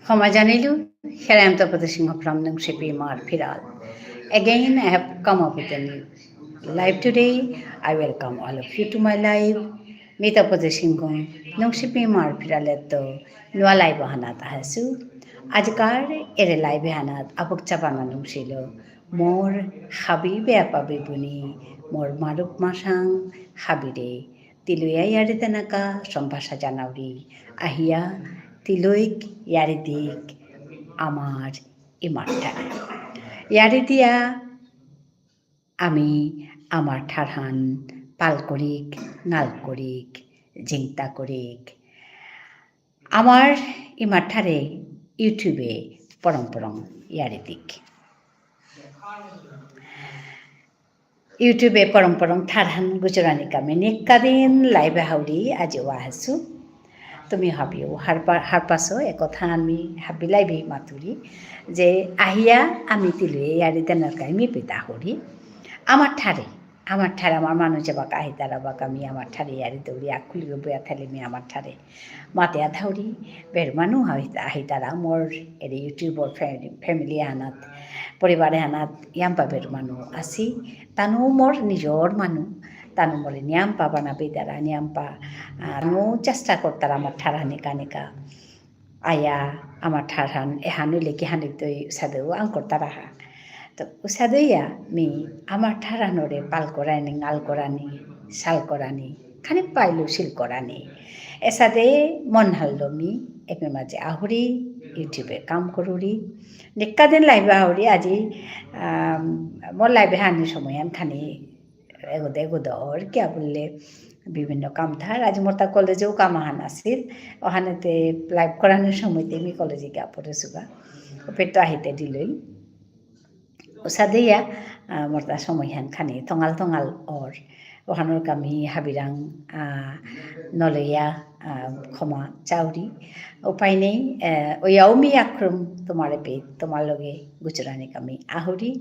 Homa Janilu, here I am Tapati Singh from Nungshipi Mar Piral. Again, I have come up with a new live today. I welcome all of you to my live. Mita Tapati Singh Nungshipi Mar Piral to Nua Live Hanat Hasu. Ajkar ere live hanat apuk chapana nungsilo. More Habibe Apabibuni, more Maruk Masang, Habide. Tiluya Yaritanaka, Sompasa Janauri, Ahia. তিলৈক ইয়ারি দিক আমার ইমারঠা ইয়ারি দিয়া আমি আমার ঠারহান পাল করিক নাল করিক জিংতা করিক আমার ইমারঠারে ইউটিউবে পরম পরম ইয়ারি দিক ইউটিউবে পরম পরম ঠারহান গুজরানি কামে নিকাদিন লাইভে হাউরি আজি ওয়াহাসু তুমি ভাবিও হারপাছো একথা আমি ভাবিলাই বি মাতুরি যে আহিয়া আমি তিলে ইয়ারি দেনারকাই মি পেতা হরি আমার ঠারে আমার মানুষ যাবাক আহি তারাবাক আমি আমার ঠারে ইয়ারি দৌড়ি আকুলিও বয়া থালে মি আমার ঠারে মাতে আধাউরি বের মানু আহি তারা মোর এর ইউটিউবর ফ্যামিলি আনাত পরিবারে আনাত ইয়াম্পা বের মানু আসি তানো মোর নিজর মানু তানো মরে নিয়াম্পা বানাবে তারা নিয়াম্পা নো চেষ্টা করতার আমার ঠারহানি কানিকা আয়া আমার ঠারহান এহানু লেকি হানি তৈ উসাদেও আং করতার আহা তো উসাদইয়া মি আমার ঠারহানরে পাল করানি নাল করানি শাল করানি খানিক পাইলো শিল করানি এসাদে মন হাললো মি এমে মাঝে আহুরি ইউটিউবে কাম করুরি নিকাদিন লাইভে আহুরি আজি মোর লাইভে হানি সময় খানি এগোদর কিয়া বললে বিভিন্ন কাম থার আজ মোর তা কলেজেও কাম আহান আসিল ওখানেতে লাইভ করানোর সময়তে আমি কলেজে গিয়া পড়েছুগা পেট আহিতে দিলই ওসাদেইয়া মোর তা সময়হান খানি থঙাল অর ওখানোর কামি হাবিরাং নলইয়া ক্ষমা চাউরি উপায় নেই ওইয়াও মি আক্রম তোমার পেট তোমার লগে গুজরানি কামি আহুরি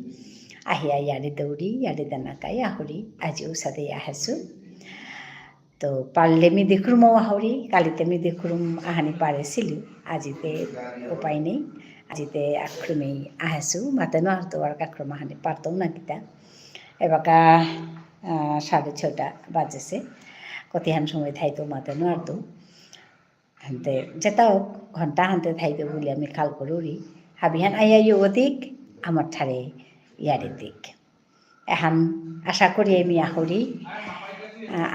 আহিয়া ইয়ারি দৌড়ি ইয়ারি দানাকাই আহুরি আজিও সাথে আহাসু তো পারলে মি দেখুরম আহুরি কালিতে মি দেখুরম আহানি পারেছিলি আজিতে উপায় নেই আজিতে আক্রমেই আহাসু মাতে নহাতো আর আক্রম আহানি পারতাম না কিতা এবাকা 6:30 বাজেছে কতিহান সময় থাইতো মাতে নহাতো হানতে যেটাও ঘন্টা হানতে থাইতো বলে আমি খাল করুরি হাবিহান আইয়া অধিক আমার ঠারে ইয়ারি দিক এখন আশা করি আমি আহরি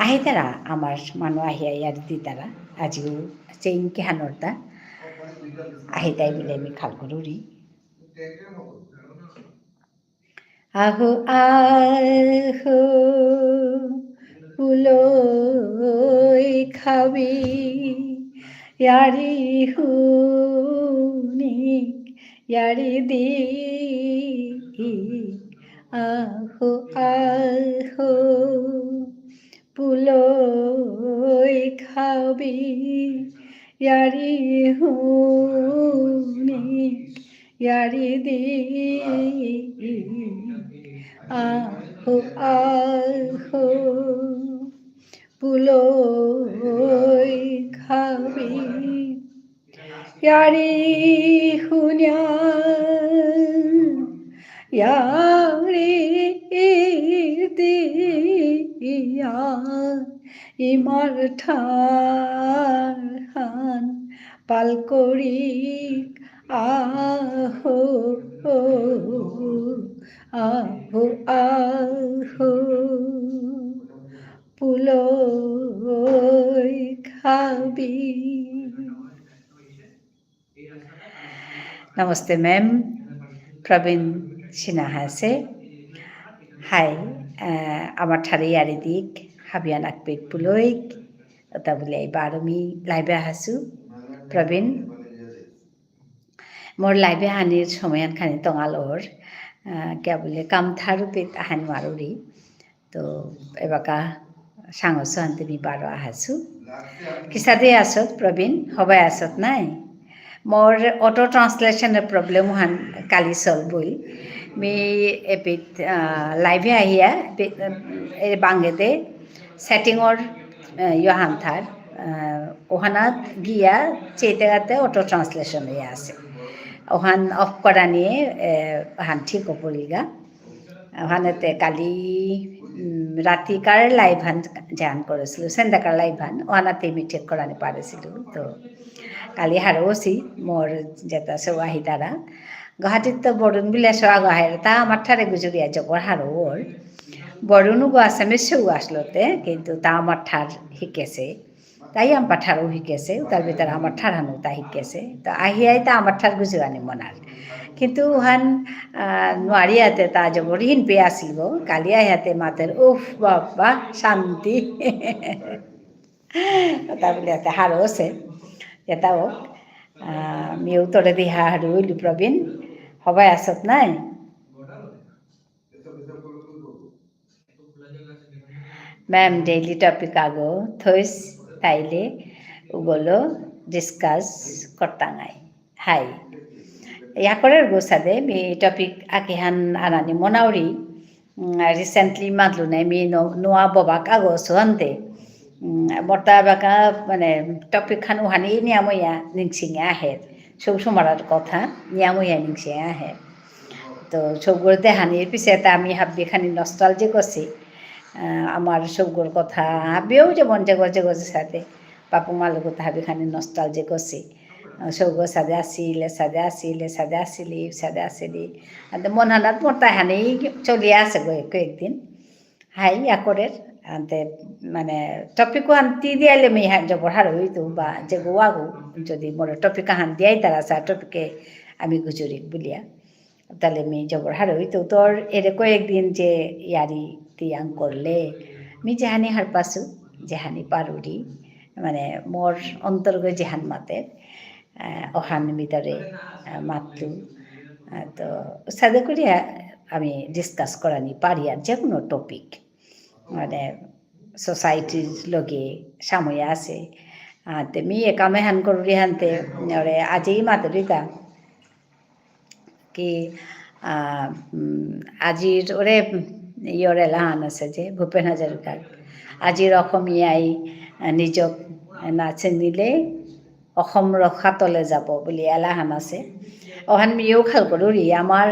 আহি তারা আমার মানুষ আহিয়া ইয়ারি দি তারা আজিও চেইন কেহানরতা আহি তাই বলে আমি খাল করুরি আহো আহো উলই খাবি ইয়ারি হুনিক ইয়ারি দি আহো আহো পুলই খাবি ইয়ারি হুনিক ইয়ারি দি আহো আহো পুলই খাবি ইয়ারি হুনিয়া ইয়ারি দিয়া ইমার ঠারহান পাল করি আহো আহো আহো পুলই খাবি নমস্তে ম্যাম প্রবীণ সিনহা আছে হাই আমার ঠারে ইয়ারি দিক হাবিয়ান আকবেক পুলইক ওটা বলে এইবার আমি লাইভে আহাছো প্রবীণ মোর লাইভে হানির সময় খানি তঙালোর কে বলে কামথারু পেট আহান মারুরি তো এবাকা সাঙসো আনতেমি বারো আহাছো কিসাদে আসত প্রবীণ হবাই আসত নাই মোর অটো ট্রান্সলেশনের প্রবলেম হান কালি সলভ বই মি এপিট লাইভে আহিয়া বাংলাতে সেটিংর হান্থার ওহানাত গিয়া চেতেগাতে অটো ট্রান্সলেশন হয়ে আছে ওহান অফ করা নিয়ে হান ঠিক পড়িগা ওখানেতে কালি রাতিকার লাইভ হান জান করেছিল সেন্দাকার লাইভ হান ওহানাতে আমি ঠিক করানি পারেছিল তো কালি হারোছি মোর যেটা সৌয়াহি দ্বারা গুৱাহাটীত তো বরুণ বিলে সোয়া গাহের তা আমার ঠারে গুজরিয়া জবর হারো ওর বরুণও গো আসামে সেও আসলোতে কিন্তু তা আমার ঠার শিকেছে তাই আমার ঠারও শিকেছে তার ভিতরে আমার ঠারানো তা শিকেছে তো আহিয়াই তা আমার ঠার গুজরানি মনার কিন্তু ওহান নোৱাৰিয়াতে তা জবর হিন পেয়ে আসিল গো কালি আহিয়াতে মাতের উফ বাবা শান্তি তা বলে হারো আছে এটা হোক মিও তোরে দিহা হারু হইলু প্রবীণ হবাই আসত নাই ম্যাম ডেইলি টপিক আগো থইস তাইলে ওগুলো ডিসকাস করতাঙাই হাই ইয়াকরের গোসাদে মি টপিক আকিহান আনানি মনাউরি রিসেন্টলি মাতলু নাই মি নোয়া ববাক আগো সোহান্তে বর্তা বাকা মানে টপিক খান ওহানি নিয়ামইয়া নিংসিঙে আহে সব সমার কথা নিয়ামইয়া নিংসিঙে আহে তো সবগুলো দেহানির পিছে তা আমি হাব্বি খানি নস্টালজি করছি আমার সবগুলোর কথা হাবিও যেমন জেগর সাথে পাপু মালুকো হাবি খানি নস্টালজি করছি সবগুলো সাদে আসিলি মন হানাত মোর তাহানি চলিয়ে আছে কয়েকদিন হাই আকরের আনতে মানে টপিকও আনতি দিয়ালে মি জবর হার হইতো বা যে গোয়াগো যদি মোর টপিক হান দিয়াই তারা আসা টপিকে আমি গুজরি বলিয়া তাহলে মি জবর হার হইতো তোর এর কয়েকদিন যে ইয়ারি তিয়াং করলে মি যেহানি হার পাসু যেহানি পারুরি মানে মোর অন্তর্গ যেহান মাতের অহান ভিতরে মাতলু তো সাদে করিয়া আমি ডিসকাস করানি পারি আর যে কোনো টপিক মানে সোসাইটির লগে সাময়া আছে তে মি একামে হান করি হানতে ওরে আজি মাতরিতা কি আজির ওরে ইয়রে লাহান আছে যে ভূপেন হাজৰিকাৰ আজিৰ অসমীয়াই নিজক নাচিনিলে অসম ৰসাতলে যাব বুলি এলাহান আছে অহান মিও খাল কৰোঁ আমার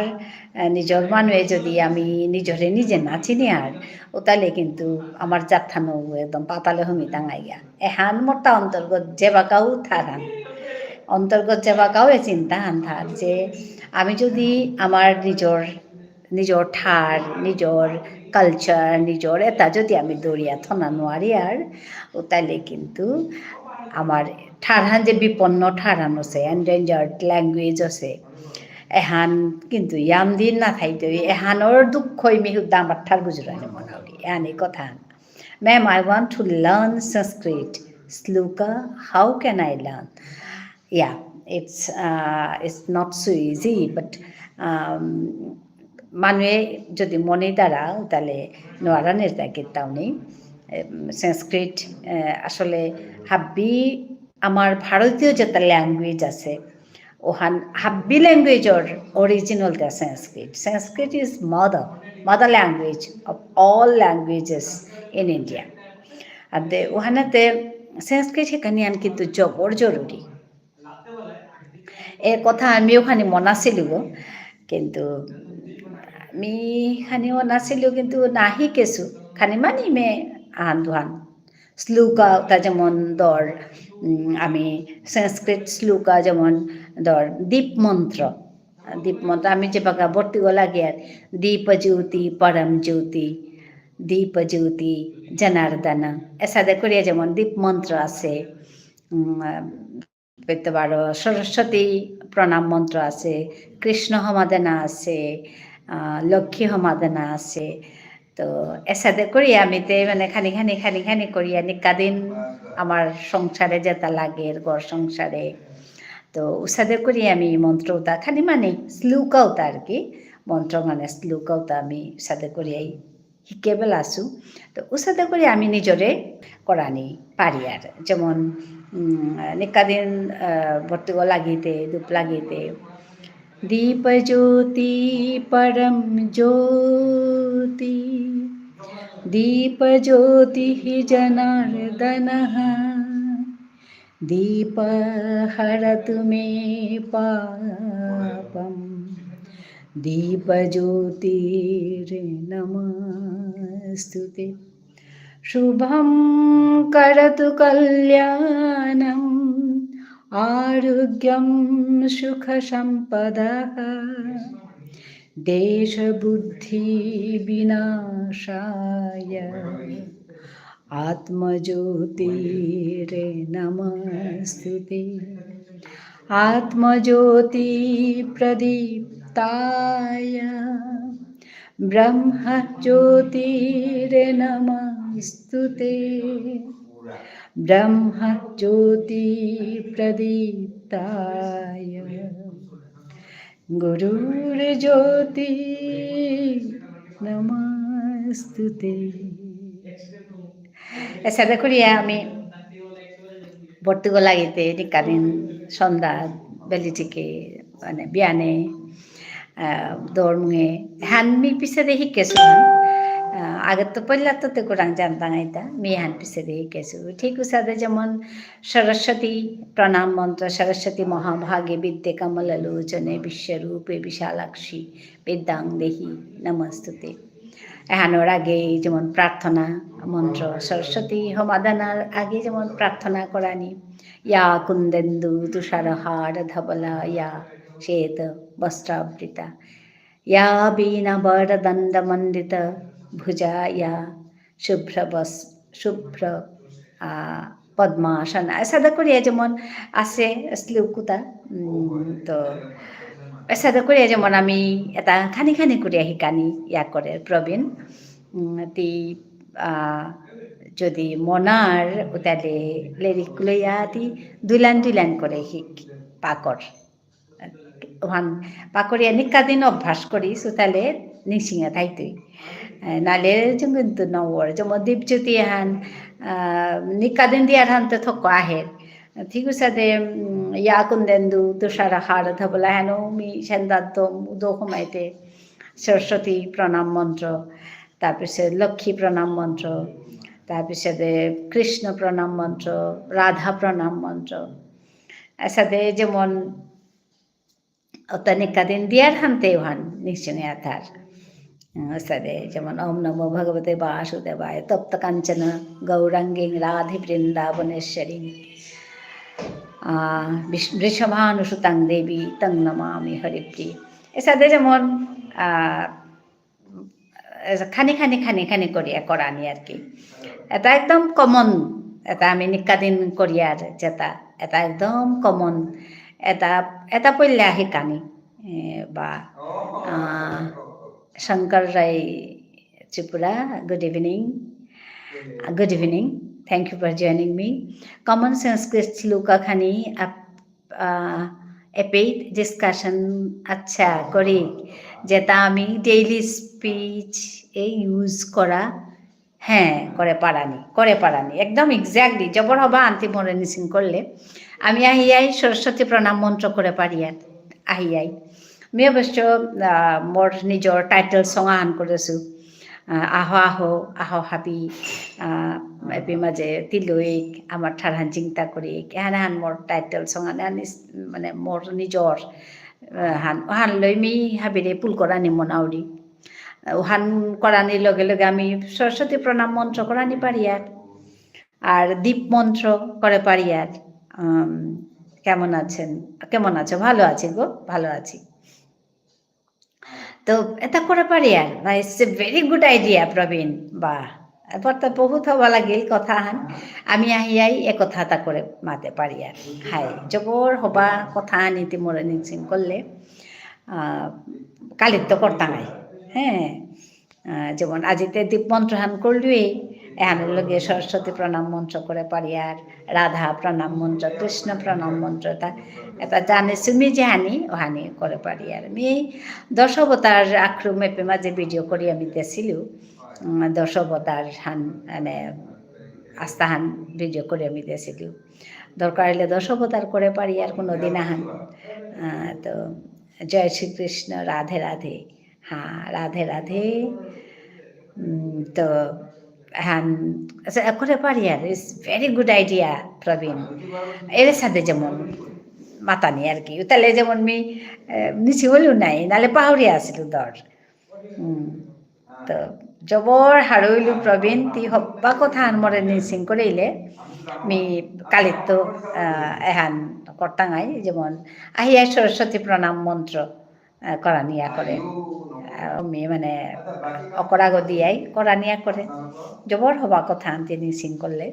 নিজের মানুষে যদি আমি নিজরে নিজে নাচিনি আর ওতালে কিন্তু আমার যাত্রানো একদম পাতালে হমি টাঙাইয়া এহান মোটা অন্তর্গত যেবাকাও থারান অন্তর্গত যেবাকাও এ চিন্তা আন্ধার যে আমি যদি আমার নিজের ঠার নিজের কালচার নিজের এটা যদি আমি দৌড়িয়া থনা নোৱাৰি আর ওতালে কিন্তু আমার ঠারহান যে বিপন্ন ঠারহান আছে এন্ডেঞ্জার্ড ল্যাঙ্গুয়েজ আছে এহান কিন্তু ইয়াম দিন না থাইতে এহানোর দুঃখই মি হুদ্দা আমার ঠার গুজরানি মনাউরি এহান এই কথা ma'am I want to learn Sanskrit শ্লোকা how can I learn it's not so easy but মানুষে যদি মনে দাঁড়াও তাহলে নোয়ারানের তাও নেই সংস্কৃত আসলে হাব্বি আমার ভারতীয় যেটা ল্যাঙ্গুয়েজ আছে ওহান হাব্বি ল্যাঙ্গুয়েজর অরিজিনালটা Sanskrit is mother language of all languages in India আর ওখানেতে সংস্কৃত শেখানি আন কিন্তু জবর জরুরি এর কথা আমিও খানি মনাছিলো গো কিন্তু আমি খানি মনাছিলো কিন্তু না শিকেছো খানি মানি মে আহান দুহান শ্লোকা ওটা যেমন ধর আমি সংস্কৃত শ্লোকা যেমন ধর দীপমন্ত্র আমি যে বাগা বর্তি লাগে আর দীপজ্যোতি পরম জ্যোতি দীপজ্যোতি জনার্দন এসাদে করিয়া যেমন দীপমন্ত্র আছে পেতে পারো সরস্বতী প্রণাম মন্ত্র আছে কৃষ্ণ সমাধানা আছে লক্ষ্মী সমাধানা আছে তো এসাদে করিয়া আমি তে মানে খানি করিয়া নিকাদিন আমার সংসারে যেটা লাগে ঘর সংসারে তো উসাদে করি আমি মন্ত্রটা খালি মানে শ্লোকাওটা আর কি মন্ত্র মানে শ্লোকাওটা আমি উসাদে করিয়াই শিকে পেলাছো তো উসাদে কৰি আমি নিজৰে কৰানি পাৰি আর যেমন নিকাদিন ভর্তিগ লাগিতে ধূপ লাগিতে दीप ज्योति परम ज्योति दीप ज्योति जनार्दन दीप हरतु मे पापम दीप ज्योतिर्नमस्तुते शुभं करतु कल्याणम् आरोग्यं सुखसम्पदः देशबुद्धिविनाशाय आत्मज्योतिर्नमस्तुते आत्मज्योतिप्रदीप्ताय ब्रह्मज्योतिर्नमस्तुते ब्रह्मज्योतिप्रदीप्ताय गुरुर्ज्योति नमस्तुते ऐसा करिया আমি ভর্তিগ লাগিতে নিকাদিন সন্ধ্যা বেলি থেকে মানে বিয়ানে দৌড়মুঙে হান মি পিছে দিয়ে শিকেছো আগের তো পল্লাতে কোরআন জানতাম এটা মেয়ে হান পিছে দিয়ে শিকেছো ঠিক উসাদে যেমন সরস্বতী প্রণাম মন্ত্র সরস্বতী মহাভাগে বিদ্যে কমললোচনে বিশ্বরূপে বিশালাক্ষী বিদ্যাং দেহি নমস্তুতে এহানোর আগে যেমন প্রার্থনা মন্ত্র সরস্বতী সমাধানার আগে যেমন প্রার্থনা করানি ইয়া কুন্দেন্দু তুষারহার ধবলা ইয়া শ্বেত বস্ত্রাবৃতা या बीनावरदण्डमण्डित भुजा या शुभ्र पद्मासन ऐसा करिया যেমন আছে শ্লোকটা তো ऐसा করিয়া যেমন আমি এটা খানি খানি করিয়া শিকানি ইয়া করে প্রবীণ তি যদি মনার ওটালে লিরিক লইয়া তি দুই লাইন করে শিক পাকর ওহান পাকরিয়া নিকাদিন অভ্যাস করি সুতালে নিশিঙা থাইতই নালে जों কিন্তু নওর যেমন দীপজ্যোতি হান নিকাদিন দিয়ার হান তো থক আহের ঠিক আছে ইয়া কুন্দেন্দু তুষারহার ধবলা হেনো মি সেন্দান্ত উদো সময়তে সরস্বতী প্রণাম মন্ত্র তারপিছত লক্ষ্মী প্রণাম মন্ত্র তারপিছতে কৃষ্ণ প্রণাম মন্ত্র রাধা প্রণাম মন্ত্র এসাদে যেমন অতানিকাদিন দিয়ার হানতে ওহান নিশ্চয় আধার সাদে যেমন ওম নমো ভগবতে বাসুদেবায় তপ্ত কাঞ্চন গৌরাঙ্গী রাধে বৃন্দাবনেশ্বরী বৃষভানুসুতাং দেবী তং নমামি হরিপ্রিয় এসাদে যেমন খানি খানি খানি খানি করিয়া করানি আর কি এটা একদম কমন এটা আমি নিকাদিন করিয়ার যেটা এটা একদম কমন এটা পল্লা শিকানি বা Shankar Roy Tripura good evening thank you for joining me common Sanskrit shloka খানি এপেইড ডিসকাশন আচ্ছা করি যেটা আমি ডেইলি স্পিচ এই ইউজ করা হ্যাঁ করে পারানি একদম এক্স্যাক্টলি জবর হবা আন্তি মরে নিচিন করলে আমি আহিয়াই সরস্বতী প্ৰণাম মন্ত্র করে পারি আহিয়াই আমি অবশ্য মোর নিজর টাইটেল সং আহান করেছো আহ হাবি এপি মাঝে তিলুইক আমার ঠারহান চিন্তা করি এহান হান মোর টাইটেল সং মানে মোর নিজর হান লৈ মি হাবিরে পুল করানি মনাউরি ওহান করানির লগে লগে আমি সরস্বতী প্রণাম মন্ত্র করানি পারি আর দীপ মন্ত্র করে পারি কেমন আছো ভালো আছি গো ভালো আছি তো এটা করে পারি it's a very good idea Praveen বা এবার তো বহুত হবা লাগিল কথা হান আমি আহিয়াই এ কথা এটা করে মাতে পারি হাই জবর হবা কথা নীতি মরে নিচিন করলে কালিত করতাঙাই হ্যাঁ যেমন আজিতে দীপ মন্ত্র হান করলুই এখানে লগে সরস্বতী প্রণাম মন্ত্র করে পারি আর রাধা প্রণাম মন্ত্র কৃষ্ণ প্রণাম মন্ত্র এটা জানে সুমি যে হানি ও হানি করে পারি আর আমি এই দশবতার আক্রু মেপে মাঝে ভিডিও করি আমি দিয়েছিলো দশবতার হান মানে আস্থাহান ভিডিও করে আমি দিয়েছিলো দরকার হলে দশবতার করে পারি আর কোনো দিন আহান তো জয় শ্রীকৃষ্ণ রাধে রাধে হ্যাঁ রাধে রাধে তো হ্যাঁ করে পারি আর ইটস ভেরি গুড আইডিয়া প্রবীণ এর সাথে যেমন মাতানি আর কি তাহলে যেমন মি নিচে হলেও নাই নাহলে পাহড়ি আসিল দর তো জবর হারইলু প্রবীণ তি হব্বা কথা মরে নিসিং করেইলে মি কালিত এহান কর্তাঙাই যেমন আহিয়া সরস্বতী প্রণাম মন্ত্র করা নিয়া করে মানে অকরাগ দিয়াই করা নিয়া করে জবর হবা কথা আনতে নিসিং করলে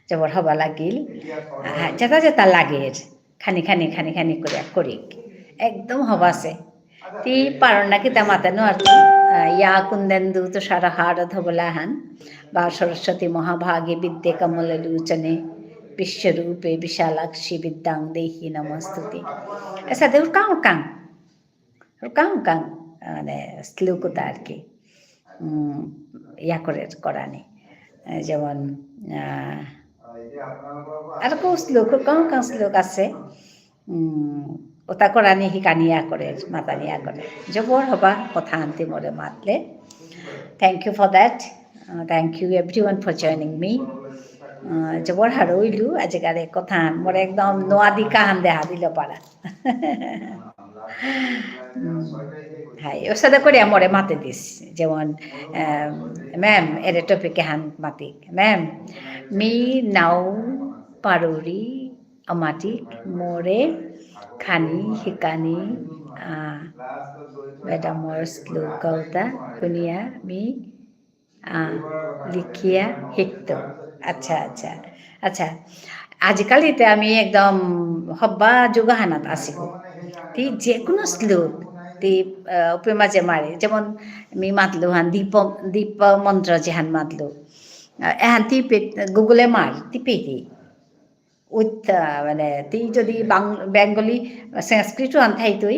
জবর হবা লাগিল যেটা যেটা লাগের খানি খানি খানি খানি করে করি একদম হবাছে তি পারণ নাকি তা মাতানো আর কি ইয়া কুন্দেন্দু তো সারা হাড় ধবলাহান বা সরস্বতী মহাভাগে বিদ্যে কমল লুচনে বিশ্বরূপে বিশালাক্ষী বিদ্যাং দেহি নমস্তুতি এসা দেউ কাউ কাং কাং মানে শ্লোকতা আর কি ইয়া করে করানি যেমন আর কেউ শ্লোক কাউ শ্লোক আছে ওটা করানি শিকানিয়া করে মাতানিয়া করে জবর হবা কথা আনতে মরে মাতলে thank you for that thank you everyone for joining me জবর হারইলু আজকাল কথা মরে একদম নোয়াদি কাহান দেহা দিল পারা হাই ওর সাথে করে মরে মাতে দিস যেমন ম্যাম এর টপিকে হান মাতিক ম্যাম মি নাও পারুরি আমাটিক মোরে খানি হিকানি বেদামর শ্লোকতা শুনিয়া মি লিখিয়া শিখত আচ্ছা আচ্ছা আচ্ছা আজিকালিতে আমি একদম হব্বা যোগাহানাত আছিলো তি যে কোনো শ্লোক তি উপে মাঝে মারে যেমন আমি মাতলো হান দীপ মন্ত্র যেহান মাতলো এহান তি গুগলে মার টিপেই উইথ মানে তি যদি বেঙ্গলি সংস্কৃতও আনথাই তুই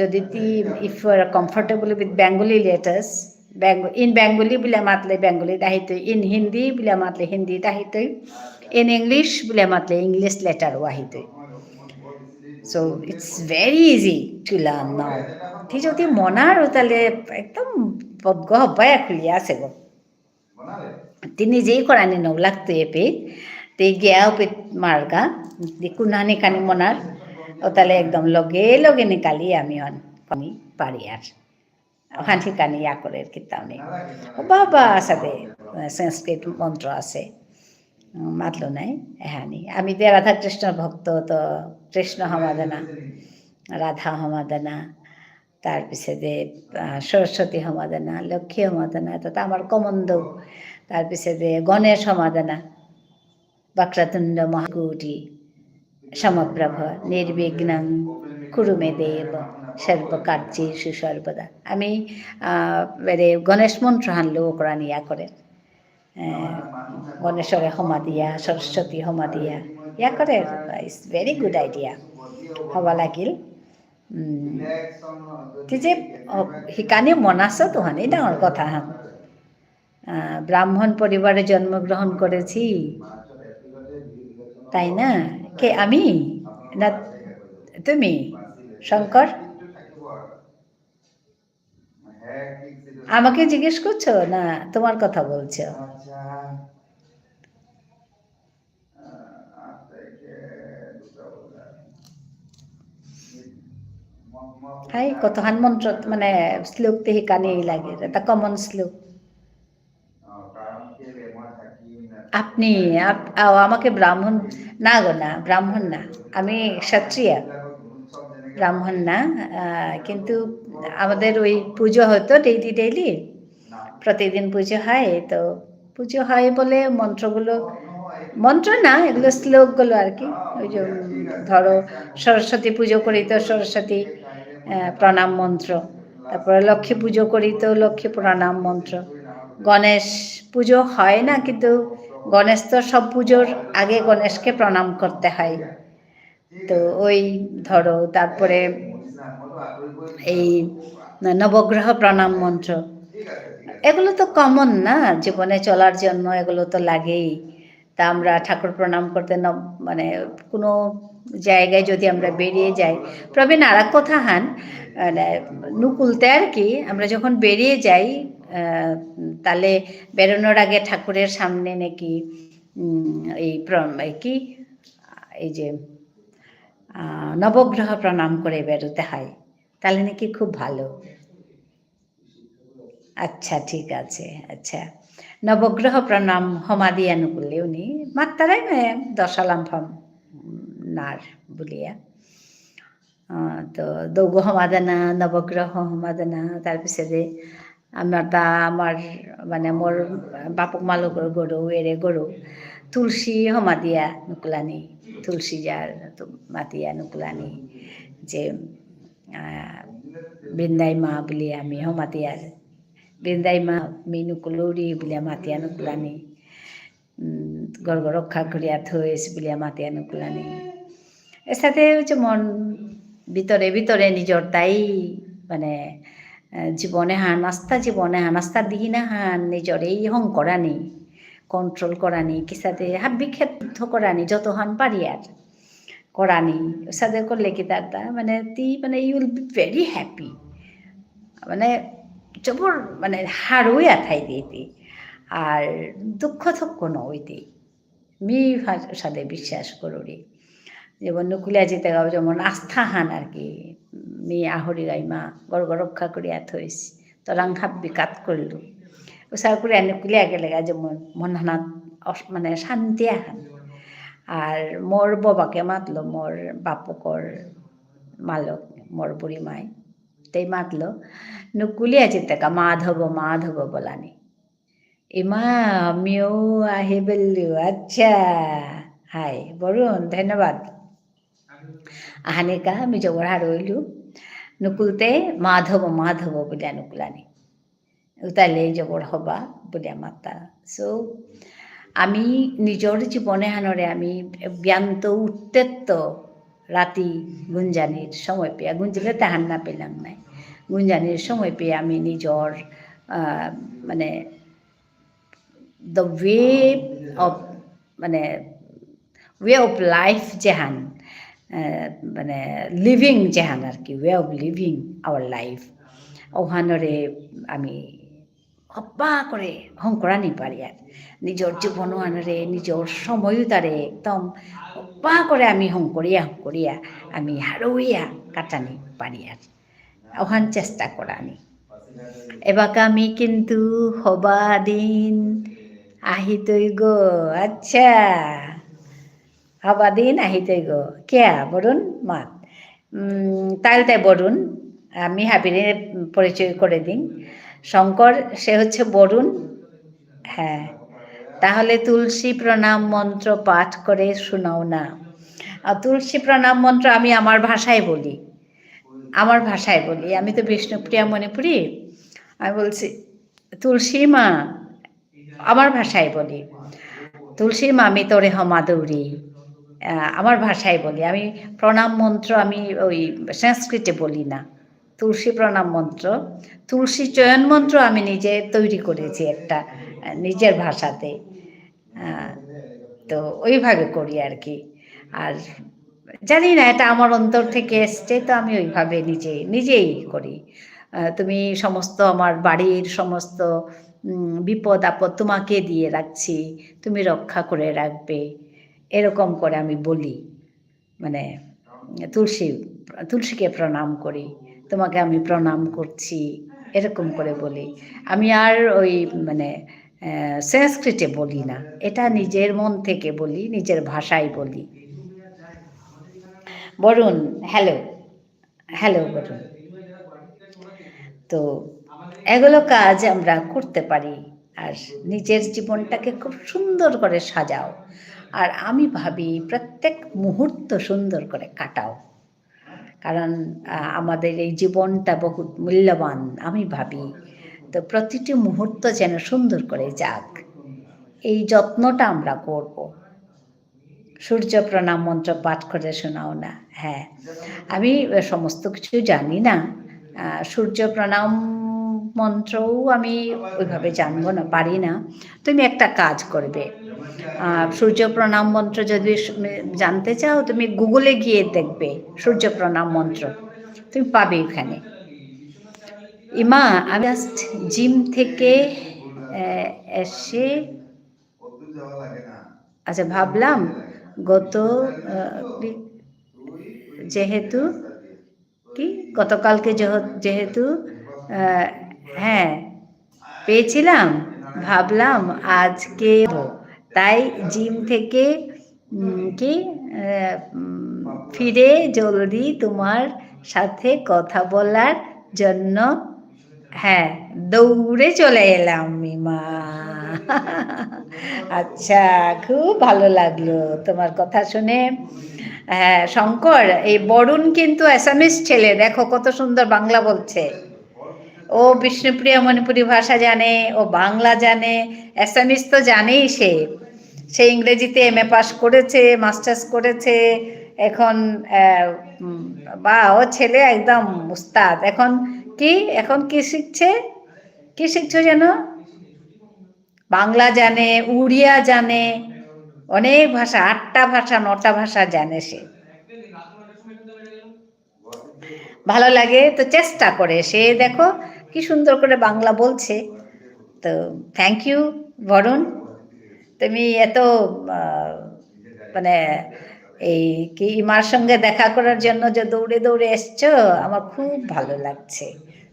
যদি তি if you are comfortable with Bengali letters in Bengali bila matle Bengali dahitoi in Hindi bila matle Hindi dahitoi in English bila matle English letter wahitoi so it's very easy to learn now thi jodi monar utale ekdom podgo hobbaya khuliya ase go tini jei korani no lagto epe te gya upit marga di kunani kani monar utale ekdom loge nikali ami on pani pari ar ওখান ঠিকানি ইয়া করে কিতাব নেই বাবা সাথে সংস্কৃত মন্ত্র আছে মাতলো নাই এহানি আমি যে রাধা কৃষ্ণর ভক্ত তো কৃষ্ণ সমাধানা রাধা সমাধানা তার পিছে যে সরস্বতী সমাধানা লক্ষ্মী সমাধানা তো আমার কমন্দ তার পিছে যে গণেশ সমাধানা বক্রতুণ্ড মহাকুটি সমপ্রভ নির্বিঘ্নং কুরুমে দেব সর্বকার্যে সুসর্বদা আমি গণেশ মন্ত্র হানলো ওকরা নিয়া করে গণেশরে সমা দিয়া সরস্বতী সমা দিয়া ইয়া করে ইটস ভেরি গুড আইডিয়া হবা লাগিল যে শিকানি মন আছে তো হানি ডাঙর কথা হান ব্রাহ্মণ পরিবারে জন্মগ্রহণ করেছি তাই না কে আমি না তুমি শঙ্কর আমাকে জিজ্ঞেস করছো না তোমার কথা বলছো হাই কতখান মন্ত্র মানে শ্লোক তে শিকানি লাগে এটা কমন শ্লোক আপনি আমাকে ব্রাহ্মণ না গো না ব্রাহ্মণ না আমি ক্ষত্রিয়া ব্রাহ্মণ না কিন্তু আমাদের ওই পুজো হতো ডেইলি প্রতিদিন পুজো হয় তো পুজো হয় বলে মন্ত্রগুলো মন্ত্র না এগুলো শ্লোকগুলো আর কি ওই যে ধরো সরস্বতী পুজো করি তো সরস্বতী প্রণাম মন্ত্র তারপরে লক্ষ্মী পুজো করি তো লক্ষ্মী প্রণাম মন্ত্র গণেশ পুজো হয় না, কিন্তু গণেশ তো সব পুজোর আগে গণেশকে প্রণাম করতে হয়। তো ওই ধরো তারপরে এই নবগ্রহ প্রণাম মন্ত্র, এগুলো তো কমন না, জীবনে চলার জন্য এগুলো তো লাগেই। তা আমরা ঠাকুর প্রণাম করতে মানে কোনো জায়গায় যদি আমরা বেরিয়ে যাই, প্রবীণ আর এক কথা হান মানে নুকুলতে আর কি, আমরা যখন বেরিয়ে যাই তাহলে বেরোনোর আগে ঠাকুরের সামনে নাকি এই কি এই যে নবগ্রহ প্রণাম করে বেরোতে হয়, তাহলে নাকি খুব ভালো। আচ্ছা ঠিক আছে, আচ্ছা নবগ্রহ প্রণাম সমাধিয়ানুকূলে উনি মাত্রাই দশালাম্ফম নার বুলিয়া তো দৌগ সমাধানা নবগ্রহ সমাধানা তাৰপিছতে আমাৰ মানে মোৰ বাপক মালকৰ গৰু এৰে গৰু তুলসী সমাধিয়া নুকুলানি, তুলসী যাৰ মাতিয়া নুকুলানি যে বৃন্দাই মা বুলি আমি সমাধিয়াৰ বৃন্দাই মা মিনুকুলৌৰি বুলিয়া মাতিয়া নুকুলানি, গর্গ রক্ষা করিয়া থইস বুলিয়া মাতিয়া নুকুলানি। এর সাথে হচ্ছে মন ভিতরে ভিতরে নিজর তাই মানে জীবনে হান আস্থা, জীবনে হান আস্থা দিহিনা হান নিজর এই হং করানি, কন্ট্রোল করানি, কি সাথে হাব্বি ক্ষেত্র করানি যত হান পারি আর করানি, সাথে করলে কি তার মানে তি মানে you will be very happy, মানে জবর মানে হারুই আথাই দিতে আর দুঃখ থক্ষ নইতে মি সাথে বিশ্বাস করুরি যেমন নুকুলিয়া যেতে গাও যেমন আস্থা হান আর কি মি আহরি গাইমা গর্গ রক্ষা করিয়া থইস তলাং হাব্বি কাত করলু ওসার করে নুকুলিয়া গেলে যেমন মন হানাত মানে শান্তি আহান। আর মোর বাবাকে মাতলো, মোর বাপকর মালক মোর বুড়ি মাই তাই মাতলো নুকুলিয়া যেতে কা মাধব মাধব বলানি ইমা আমিও আহি বললু আচ্ছা হাই বরুণ ধন্যবাদ আহানিকা আমি জবর হারইলু নুকুলতে মাধব মাধব বুলিয়া নুকুলানি উতাইলে জবর হবা বুলিয়া মাতা। সো আমি নিজর জীবনে হানরে আমি ব্যান্ত উত্তেত্ত রাতি গুঞ্জানির সময় পেয়ে গুঞ্জিলে তাহান না পেলাম নাই গুঞ্জানির সময় পেয়ে আমি নিজর মানে দ্য ওয়ে অফ মানে ওয়ে অফ লাইফ যেহান মানে লিভিং যেহান আর কি way of living our life ওহানরে আমি অব্বা করে হংকরানি পারি আর নিজর জীবন আনরে নিজর সময়ও তারে একদম অব্বা করে আমি হংকরিয়া আমি হারুইয়া কাটানি পারি আর ওখান চেষ্টা করানি। এবার আমি কিন্তু হবা দিন আহিতই গো আচ্ছা হবা দিন আহিতই গো কেয়া বরুণ মাত তাইলতে বরুণ আমি হাবিরে পরিচয় করে দিন শঙ্কর সে হচ্ছে বরুণ। হ্যাঁ তাহলে তুলসী প্রণাম মন্ত্র পাঠ করে শোনাও না। তুলসী প্রণাম মন্ত্র আমি আমার ভাষায় বলি, আমার ভাষায় বলি, আমি তো বিষ্ণুপ্রিয়া মণিপুরী, আমি বলছি তুলসী মা আমার ভাষায় বলি তুলসী মা আমি তোরে হমা দৌড়ি আমার ভাষায় বলি। আমি প্রণাম মন্ত্র আমি ওই সংস্কৃতে বলি না, তুলসী প্রণাম মন্ত্র তুলসী চয়ন মন্ত্র আমি নিজে তৈরি করেছি একটা নিজের ভাষাতে, তো ওইভাবে করি আর কি। আর জানি না এটা আমার অন্তর থেকে এসছে, তো আমি ওইভাবে নিজেই করি। তুমি সমস্ত আমার বাড়ির সমস্ত বিপদ আপদ তোমাকে দিয়ে রাখছি, তুমি রক্ষা করে রাখবে, এরকম করে আমি বলি। মানে তুলসীকে প্রণাম করি, তোমাকে আমি প্রণাম করছি, এরকম করে বলি। আমি আর ওই মানে সংস্কৃতে বলি না, এটা নিজের মন থেকে বলি, নিজের ভাষায় বলি। Varun hello hello Varun. তো এগুলো কাজ আমরা করতে পারি আর নিজের জীবনটাকে খুব সুন্দর করে সাজাও। আর আমি ভাবি প্রত্যেক মুহূর্ত সুন্দর করে কাটাও, কারণ আমাদের এই জীবনটা বহুত মূল্যবান। আমি ভাবি তো প্রতিটি মুহূর্ত যেন সুন্দর করে যাক, এই যত্নটা আমরা করব। সূর্য প্রণাম মন্ত্র পাঠ করে শোনাও না। হ্যাঁ, আমি সমস্ত কিছু জানি না। সূর্য প্রণাম মন্ত্রও আমি ওইভাবে জানবো না, পারি না। তুমি একটা কাজ করবে, সূর্য প্রণাম মন্ত্র যদি জানতে চাও তুমি গুগলে গিয়ে দেখবে সূর্য প্রণাম মন্ত্র, তুমি পাবে এখানে। ইমা, আমি জাস্ট জিম থেকে এসে আচ্ছা ভাবলাম গত যেহেতু কি গতকালকে যেহেতু হ্যাঁ পেয়েছিলাম, ভাবলাম আজকে তাই জিম থেকে কি ফিরে জলদি তোমার সাথে কথা বলার জন্য হ্যাঁ দৌড়ে চলে এলাম মিমা। আচ্ছা, খুব ভালো লাগলো তোমার কথা শুনে। হ্যাঁ শঙ্কর, এই বরুণ কিন্তু অ্যাসামিস ছেলে, দেখো কত সুন্দর বাংলা বলছে। ও বিষ্ণুপ্রিয়া মণিপুরি ভাষা জানে, ও বাংলা জানে, অ্যাসামিস তো জানেই সে। সে ইংরেজিতে এমএ পাস করেছে, মাস্টার্স করেছে এখন। বা ও ছেলে একদম উস্তাদ। এখন কি শিখছে, কি শিখছো যেন? বাংলা জানে, উড়িয়া জানে, অনেক ভাষা, 8টা ভাষা 9টা ভাষা জানে সে। ভালো লাগে তো, চেষ্টা করে সে, দেখো কি সুন্দর করে বাংলা বলছে। তো থ্যাংক ইউ বরুণ, তুমি এত মানে এই কি ইমার সঙ্গে দেখা করার জন্য যে দৌড়ে দৌড়ে এসছো, আমার খুব ভালো লাগছে।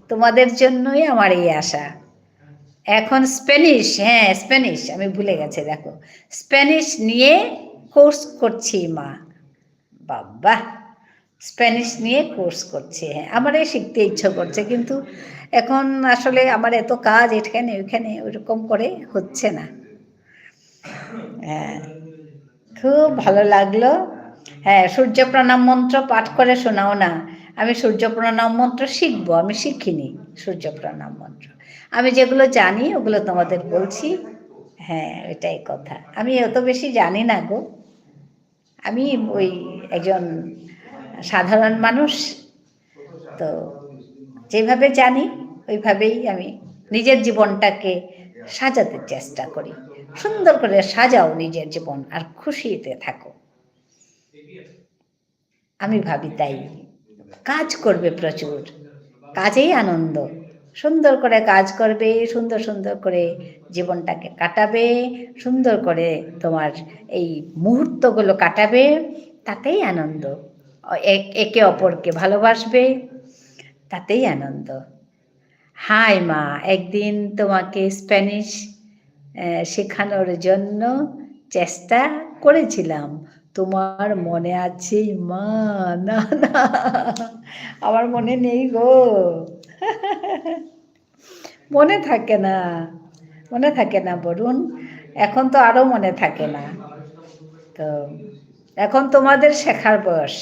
তোমাদের জন্যই আমার এই আশা। এখন স্প্যানিশ, হ্যাঁ স্প্যানিশ আমি ভুলে গেছি, দেখো স্প্যানিশ নিয়ে কোর্স করছি মা। বাবা, স্প্যানিশ নিয়ে কোর্স করছে। হ্যাঁ, আমারই শিখতে ইচ্ছে করছে, কিন্তু এখন আসলে আমার এত কাজ এখানে ওইখানে ওইরকম করে হচ্ছে না। হ্যাঁ, খুব ভালো লাগলো। হ্যাঁ, সূর্য প্রণাম মন্ত্র পাঠ করে শোনাও না। আমি সূর্য প্রণাম মন্ত্র শিখবো, আমি শিখিনি সূর্য প্রণাম মন্ত্র। আমি যেগুলো জানি ওগুলো তোমাদের বলছি। হ্যাঁ, এটাই কথা, আমি অত বেশি জানি না গো। আমি ওই একজন সাধারণ মানুষ, তো যেভাবে জানি ওইভাবেই আমি নিজের জীবনটাকে সাজাতে চেষ্টা করি। সুন্দর করে সাজাও নিজের জীবন আর খুশিতে থাকো, আমি ভাবি তাই। কাজ করবে প্রচুর, কাজেই আনন্দ। সুন্দর করে কাজ করবে, সুন্দর সুন্দর করে জীবনটাকে কাটাবে, সুন্দর করে তোমার এই মুহূর্তগুলো কাটাবে, তাতেই আনন্দ। একে অপরকে ভালোবাসবে, তাতেই আনন্দ। হাই মা, একদিন তোমাকে স্প্যানিশ শেখানোর জন্য চেষ্টা করেছিলাম, তোমার মনে আছে মা? না না, আমার মনে নেই গো। মনে থাকে না, মনে থাকে না বরুণ, এখন তো আরো মনে থাকে না। তো এখন তোমাদের শেখার বয়স,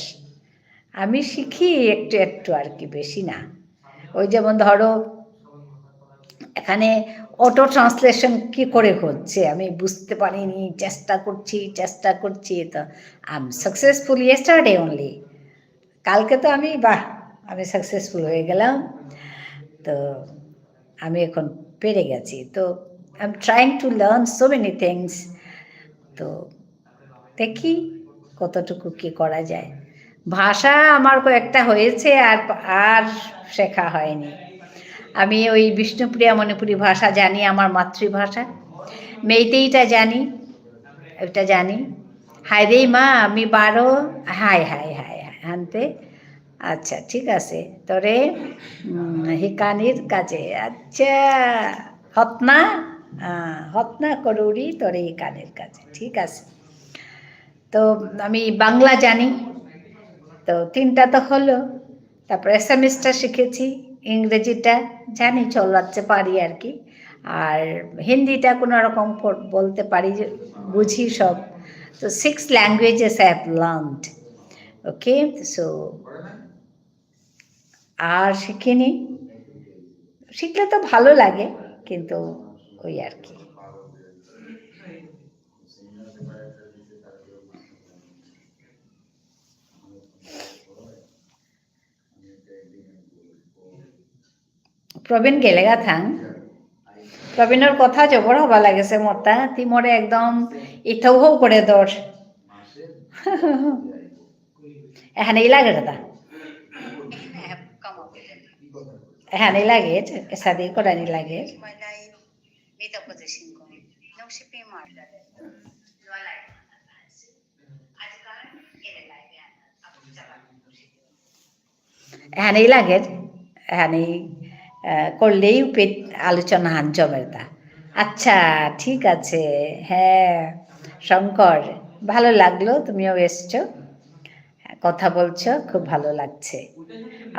আমি শিখি একটু একটু আর কি, বেশি না। ওই যেমন ধরো এখানে অটো ট্রান্সলেশন কি করে হচ্ছে আমি বুঝতে পারিনি, চেষ্টা করছি তো I am successful yesterday only. কালকে তো আমি সাকসেসফুল হয়ে গেলাম। তো আমি এখন পেরে গেছি, তো I am trying to learn so many things. তো দেখি কতটুকু কি করা যায়। ভাষা আমার কয়েকটা হয়েছে, আর শেখা হয়নি। আমি ওই বিষ্ণুপ্রিয়া মণিপুরি ভাষা জানি, আমার মাতৃভাষা। মেইতেইটা জানি, ওইটা জানি। হায় রে মা আমি 12, হায় হায় হায় হানতে। আচ্ছা ঠিক আছে, তোরে হিকানির কাজে, আচ্ছা হতনা, হতনা করুরি তোরে হিকানির কাজে, ঠিক আছে। তো আমি বাংলা জানি, তো 3টা তো হলো। তারপর অ্যাসামিসটা শিখেছি, ইংরেজিটা জানি চলাতে পারি আর কি, আর হিন্দিটা কোনো রকম বলতে পারি, বুঝি সব। তো 6 languages I have learned. Okay, so আর শিখিনি, শিখলে তো ভালো লাগে, কিন্তু ওই আর কি। প্ৰবীণ গেলেগা থাং প্ৰবীণৰ কথা জবৰ হবা লাগিছে মতা তি মৰে একদম ইথৌ করে দর এখানে লাগে দাদা এখানে লাগে সাদি করানি লাগে এখানেই লাগে এখানেই করলেই পেট আলোচনা হান জমের তা আচ্ছা ঠিক আছে হ্যাঁ শঙ্কর ভালো লাগলো তুমিও এসছো কথা বলছো খুব ভালো লাগছে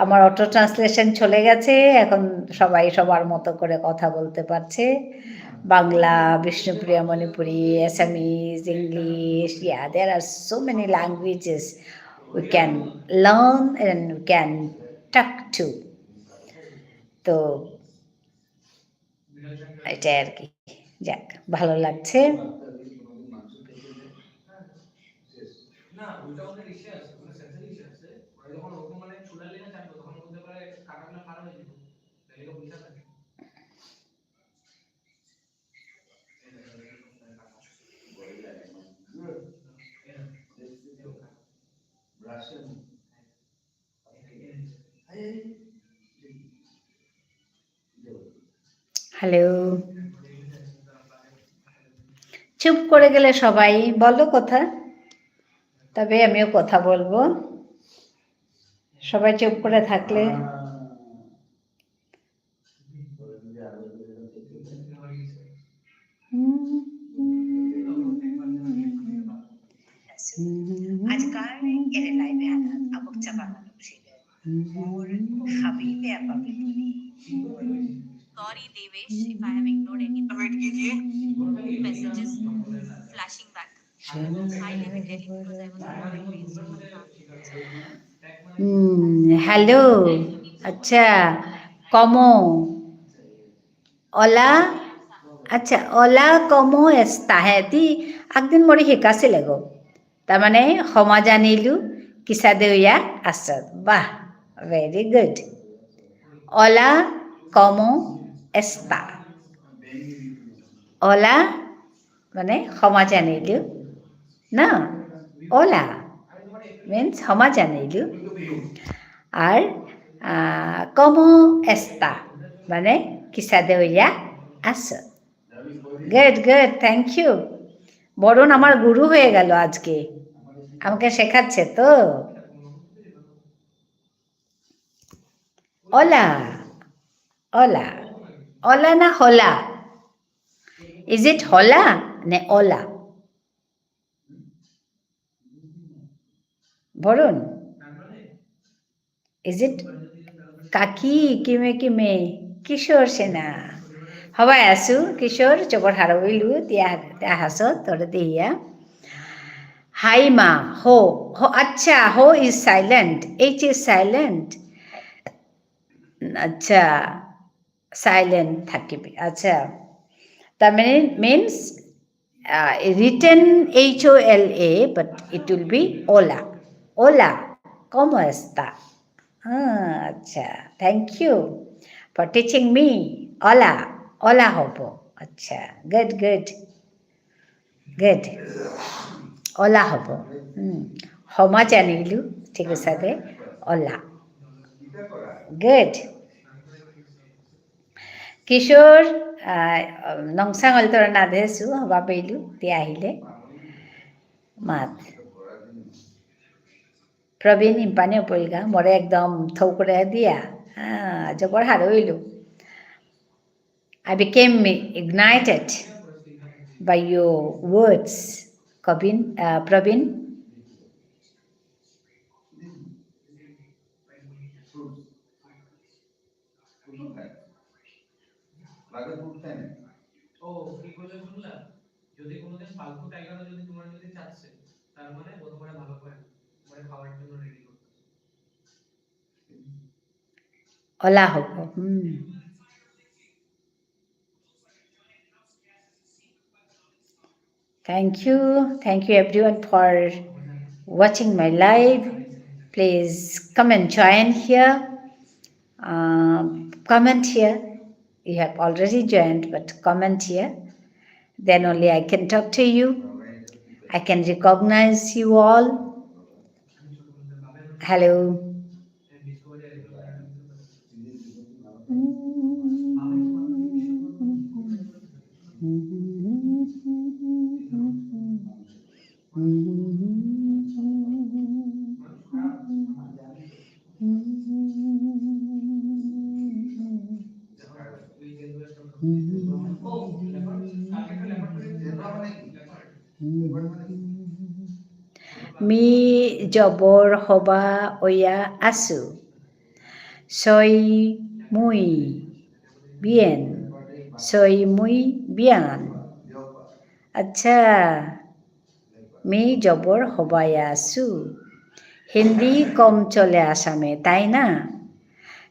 আমার অটো ট্রান্সলেশন চলে গেছে এখন সবাই সবার মতো করে কথা বলতে পারছে Bangla Bishnupriya Manipuri Assamese English yeah there are so many languages we can learn and we can talk to তো এটাই আর কি যাক ভালো লাগছে না ওইটা ওদের ইসে আছে মানে সেন্সারি ইসে আছে ওরা যখন ওরকম মানে চুলার লেগে চাপলো তখন বলতে পারে কাটাগুলো পার হয়ে যেত তাহলে বুঝা থাকে হ্যালো চুপ করে গেলে সবাই বলো কথা তবে আমিও কথা বলবো সবাই চুপ করে থাকলে আজকাল এর লাইভে আবক চাপানো মোর হাবিবে আপাবে Sorry, Devesh, if I have ignored any messages flashing back. I limited it because I was already based on hello আচ্ছা কমো অলা আচ্ছা অলা কমো এস্তা হ্যাঁ তি একদিন মরে শিকাছে লাগো তাৰমানে সমাজ আনিলো কিছা দেউয়া আছে বাহ ভেরি গুড অলা কমো এস্তা অলা মানে সমাজ আনিলো না অলা মিন্স সমাজ আনিলো আর কমো এস্তা মানে কিছা দেউয়া আছে good good thank you Varun আমার গুরু হয়ে গেল আজকে আমাকে শেখাচ্ছে তো অলা অলা অলা না হলা ইজ ইট হলা নে অলা বরুণ ইজ ইট কাকি কিমে কিমে কিশোর সেনা হবাই আছো কিশোর চবৰ হাৰবিলো তিয়া হাসত তোরে দিয়া হাই মা হো হো আচ্ছা who is silent H is silent আচ্ছা সাইলেন্ট থাকিবে আচ্ছা তার মানে means written HOLA but it will be hola hola ¿cómo está আচ্ছা thank you for teaching me অলা অলা হব আচ্ছা গুড গুড গুড অলা হব সমাজ আনিলো ঠিক আছে অলা গুড কিশোর নংসাং অলতৰ নাধেছো হবা পাৰিলো এতিয়া আহিলে মাত প্ৰবীণ ইম্পানে পৰিগা মৰে একদম থৌ করে দিয়া জবৰ হাৰইলো I became ignited by your words, Praveen. ও কি কইলে শুনলা যদি কোনোদিন পালতু টাইগারও যদি তোমার যদি চাচ্ছে তার মানে ও তোমারে ভালো পায় তোমারে খাওয়ার জন্য রেডি করতেছে অলা হোক Thank you everyone for watching my live. Please come and join here. Comment here. You have already joined, but comment here. Then only I can talk to you. I can recognize you all. Hello. Mi jobor hoba oya asu. Soy muy bien. Soy muy bien. আচ্ছা me জবর হবায়া আসু হিন্দি কম চলে আসামে তাই না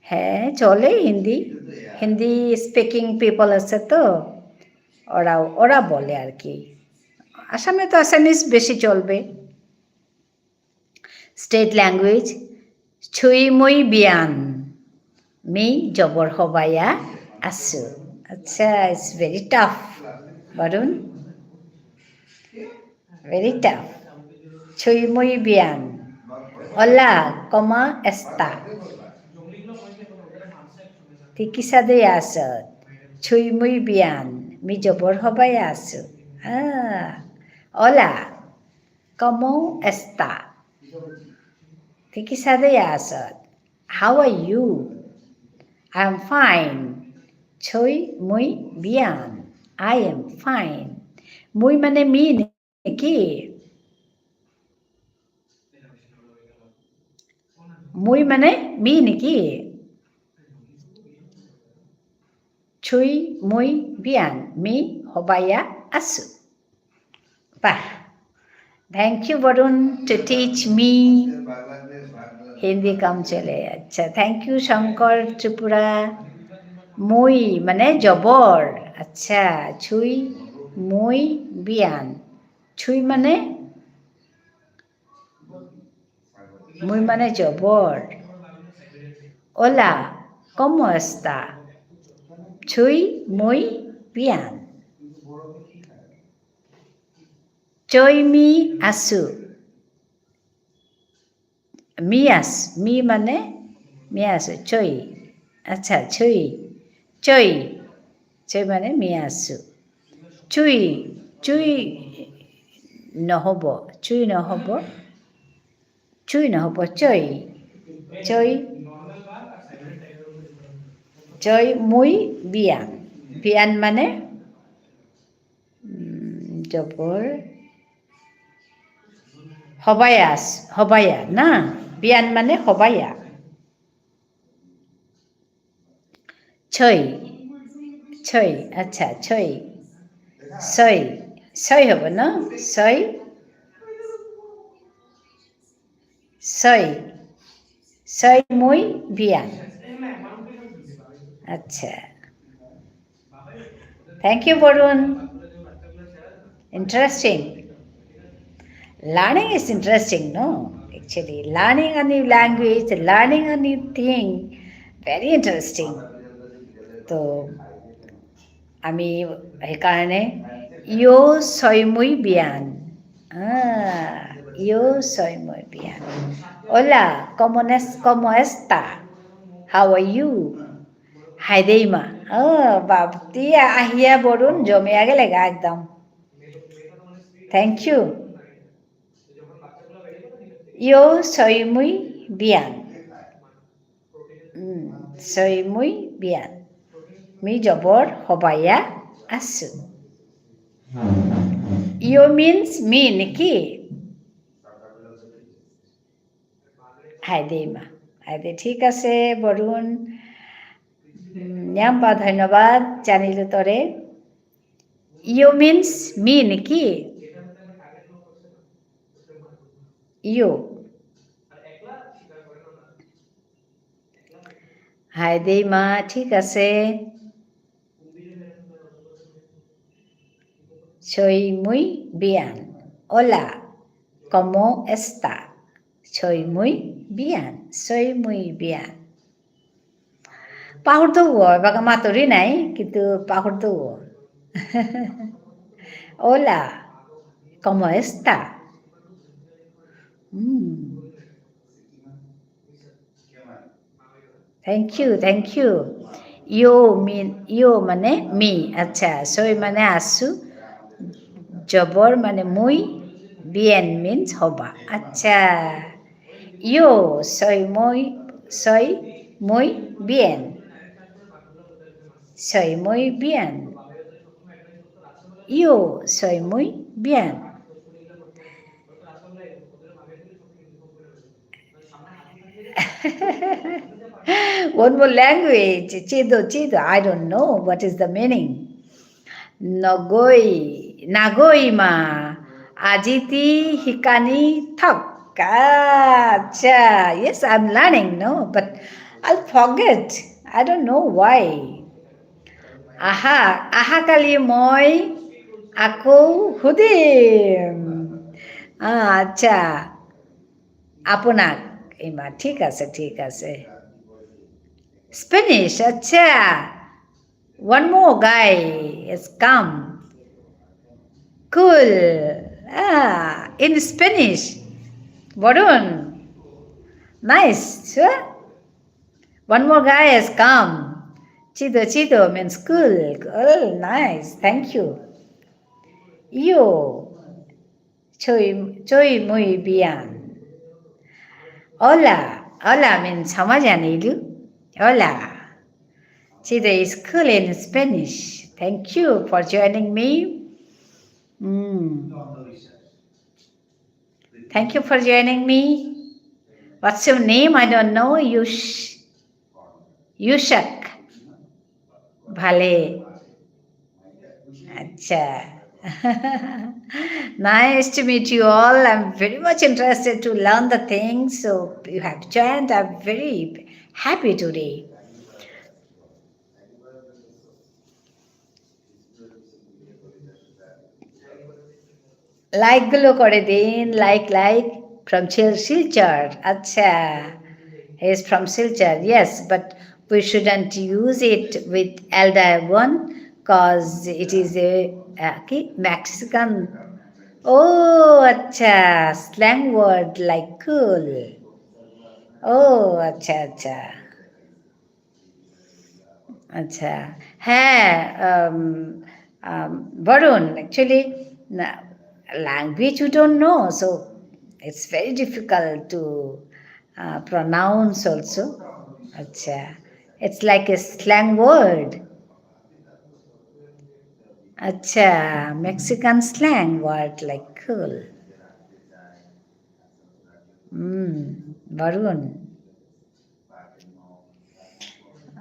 হ্যাঁ চলে হিন্দি হিন্দি স্পিকিং পিপল আছে তো ওরা বলে আর কি আসামে তো আসামিস বেশি চলবে স্টেট ল্যাঙ্গুয়েজ ছুই মুই বিয়ান মি জবর হবায়া আসু আচ্ছা it's very tough Varun very tough. Soy muy bien. Hola, ¿cómo está? Tikisa de asad. Soy muy bien. Mi jobor hobay asu. Hola, ¿cómo está? Tikisa de asad. How are you? I'm fine. Soy muy bien. I am fine. Muy মানে me নাকি মুই মানে me নেকি ছুই মুই বিয়ান me হবাইয়া আছো বাহ thank you Barun to teach me Hindi কাম চলে আচ্ছা থ্যাংক ইউ শঙ্কর ত্রিপুরা মুই মানে জবর আচ্ছা ছুই মুই বিয়ান ছুই মানে মুই মানে জবর Hola, ¿cómo está? Soy muy bien. Soy mi asu. Mi মানে মি আছো চই আচ্ছা ছুই চই চই মানে মি আছো চুই চুই নহ'ব চুই নহ'ব চুই নহ'ব চই চই চই মুই বিয়ান বিয়ান মানে জবর হবায়া না বিয়ান মানে হবায়া ছই ছই আচ্ছা ছই ছই ছই হ'ব ন ছই ছই ছই মুই বিয়ান আচ্ছা thank you Varun interesting learning is interesting no actually learning a new language learning a new thing very interesting তো আমি সেইকাৰণে ইও ছয় মুই বিয়ান ইও ছয় মুই বিয়ান Hola, ¿cómo está? How are you? হাইদেইমা বাপতি আহিয়া বরুণ জমিয়া গেলে গা একদম থ্যাংক ইউ ইও ছয় মুই বিয়ান ছয় মুই বিয়ান মি জবর হবাইয়া আছো ইও মিন্স মি নাকি হাইদেইমা হাইদে ঠিক আছে বরুণ ন্যাম্পা ধন্যবাদ জানিলো তরে ইও মিন্স মি নাকি ইও হাইদেইমা ঠিক আছে Soy muy bien. Hola, ¿cómo está? Soy muy bien. Soy muy bien. পাহৰদৌ এবাৰ মাতৰি নাই কিন্তু পাহৰদৌ Hola, ¿cómo está? Thank you, thank you. You মানে me. আচ্ছা, soy মানে আছো, জবর মানে muy, bien means হবা। আচ্ছা, yo soy muy bien. Soy muy bien. Yo soy muy bien. One more language. Chido. I don't know what is the meaning. Nagoima. Ajiti hikani thak. Acha. Yes, I'm learning, no? But I'll forget. I don't know why. Ahakali moi aku hudim. আচ্ছা আপনাক এবার ঠিক আছে Spanish আচ্ছা one more guy has come cool in Spanish বলুন nice sure? One more guy has come chido means cool nice thank you yo soy muy bien hola means hamajanelu hola Chido is cool in Spanish. Thank you for joining me. Thank you for joining me. What's your name? I don't know. Yushak. Bhale. Acha. Nice to meet you all. I'm very much interested to learn the things. So you have joined. I'm very happy today. Like গুলো করে দিন like from Silchar. Acha, he is from Silchar. Yes, but we shouldn't use it with elder one because it is a Mexican. Oh, acha, slang word like cool. Oh, acha. আচ্ছা হ্যাঁ Varun, actually language you don't know, so it's very difficult to pronounce also. Acha, it's like a slang word. Acha, Mexican slang word like cool. Varun.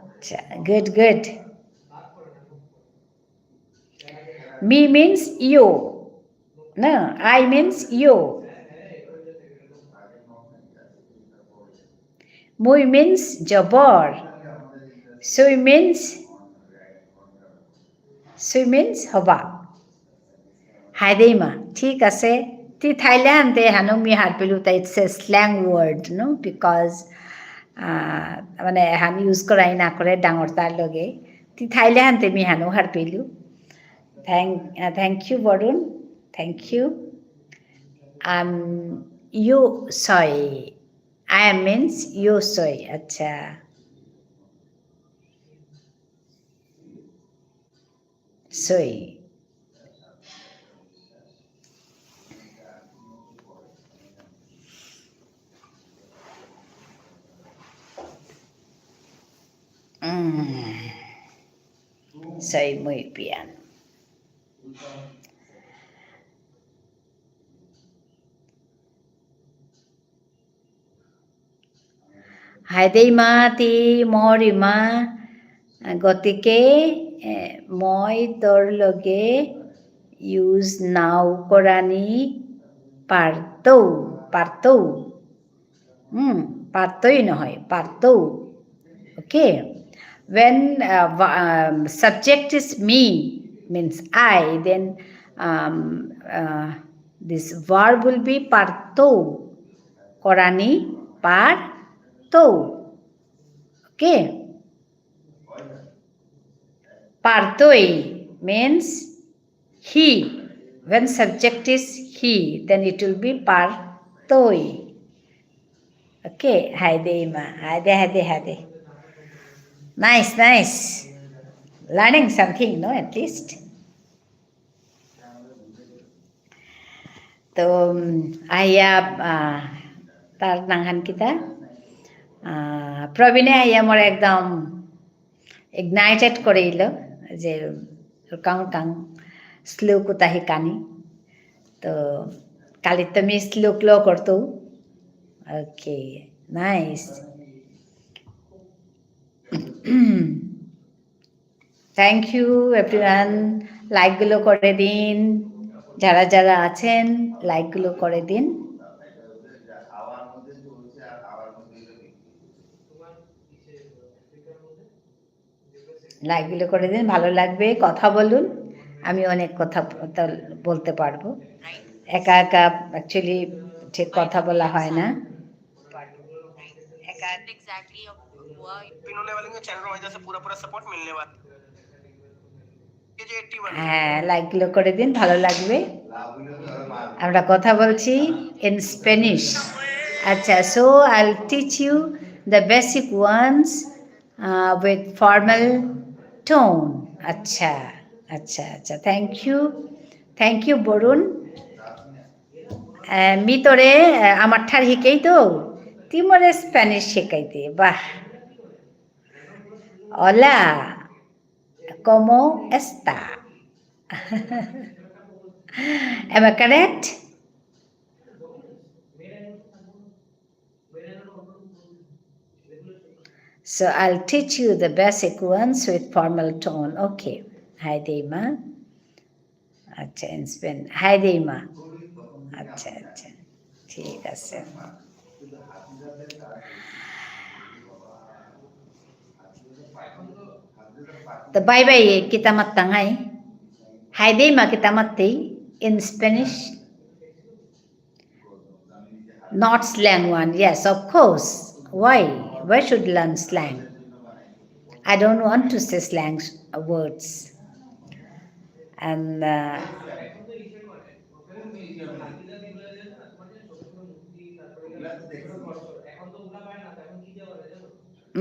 Acha, good. Me means you. No, I means you. Muy means jabor. Sui means haba. Hadeima. ঠিক আছে তি Thailand হানো me হাত পেলু তাই it's a slang word no because মানে হান use করাই না করে ডাঙর তার লগে তি Thailand মি হানো হাত পেলু thank you Varun thank you you soy I am means you soy acha soy soy muy bien হাইদেইমা তি মৰিমা গতিকে মই তোৰ লগে ইউজ নাও কৰানি পাৰতই নহয় পাৰতৌ okay when subject is me means I then this verb will be partou. Korani partou. Okay. Partoi means he. When subject is he, then it will be partoi. Okay. Haide, hade. Nice. Learning something, no, at least. তো আহিয়া তার নাংহান কিতা প্রবীণে আহিয়া মোর একদম ignited করেইল যে কাং শ্লোক তাহি কানি তো কালি তুমি শ্লোক লো করতো okay nice thank you everyone লাইকগুলো করে দিন যারা আছেন লাইকগুলো করে দিন লাইকগুলো করে দিন ভালো লাগবে কথা বলুন আমি অনেক কথা বলতে পারবো একা অ্যাকচুয়ালি ঠিক কথা বলা হয় না হ্যাঁ লাইকগুলো করে দিন ভালো লাগবে আমরা কথা বলছি ইন স্প্যানিশ আচ্ছা so I will teach you the basic ones with formal tone আচ্ছা থ্যাংক ইউ বরুণ মি তোরে আমার ঠার শিকাই তো তিমরে স্প্যানিশ শেখাইতে বাহ Hola, ¿cómo está? Am I correct? So I'll teach you the basic ones with formal tone. Okay. Hi, Deima. আচ্ছা in Spain. Hi, Deima. আচ্ছা ঠিক আছে তো bye kita matangay. Hi, Deima, kita mati in Spanish. Not slang one. Yes, of course. Why? Why should learn slang? I don't want to say slang words. And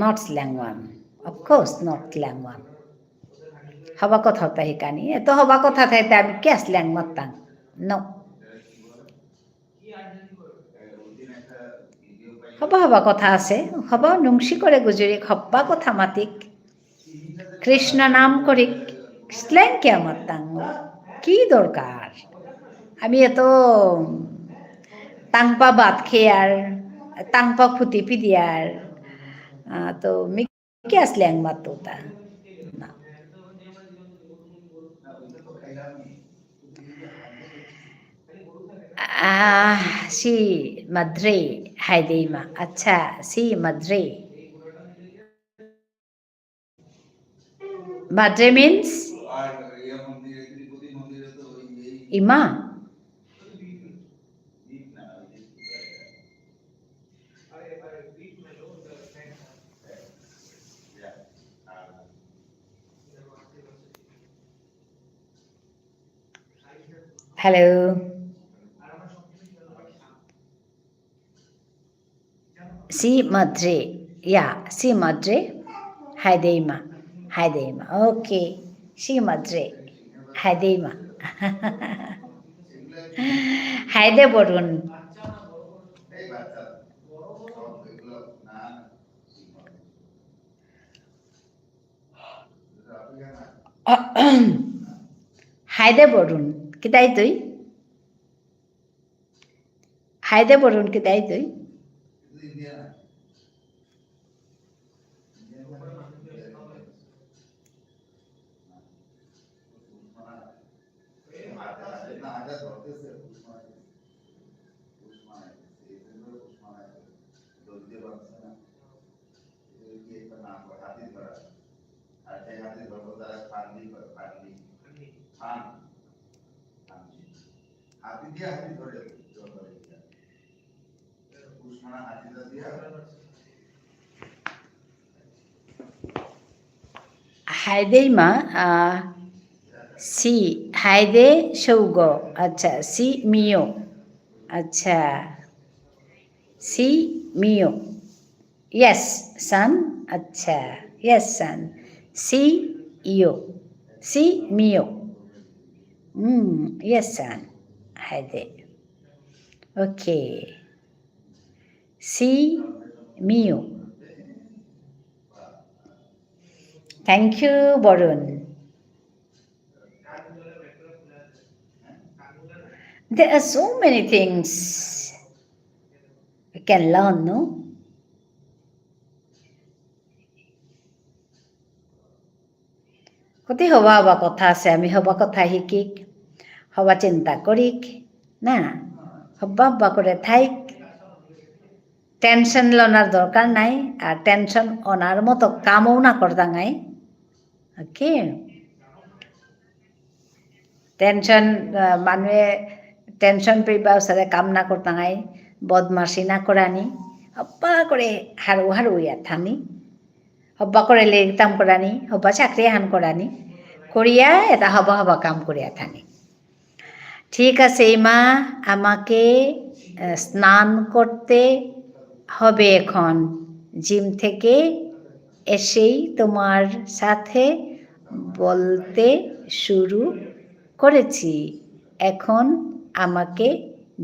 not slang one. Of course, not slang one. হবা কথা হতা হিকানি এত হবা কথা থাইতে আমি কে slang মারতাম no হবা কথা আছে হবা নুংসি করে গুজরি হব্বা কথা মাতিক কৃষ্ণ নাম করিক স্ল্যাং কে মারতাম কি দরকার আমি এত তাংপা বাদ খেয়ে আর তাংপা ফুটি পিদি আর তো মি কে স্ল্যাং মারতো তা না sí, madre, Haideima. Acha, sí, madre. Madre means Ima. Hello. Sí, madre. Yeah, sí, madre. Haideima. Okay. Sí, madre. Haideima. Haide borun. Haide borun. Kitai tuh? Haide borun kitai tuh? হাইদেইমা সি হাইদে সৌগ আচ্ছা C মিও আচ্ছা C মিও yes সান আচ্ছা yes সান সি ইও সি মিও ইয়েস সান হাইদে ওকে সি মিও thank you Barun there are so many things we can learn no কতি হবা হবা কথা আছে আমি হবা কথা শিকিক হবা চিন্তা করিক না হব্বা হব্বা করে থাইক টেনশন লনার দরকার নাই আর টেনশন অনার মতো কামও না করদাঙাই ওকে টেনশন মানুহে টেনশন পেবা ওসারে কাম না করতাঙাই বদমাসি না করানি হব্বা করে হারু হারু ইয়া থানি হব্বা করে লেগতাম করানি হব্বা চাকরি হান করানি করিয়া এটা হবা হবা কাম করিয়া থানি ঠিক আছে মা আমাকে স্নান করতে হবে এখন জিম থেকে এসেই তোমার সাথে বলতে শুরু করেছি এখন আমাকে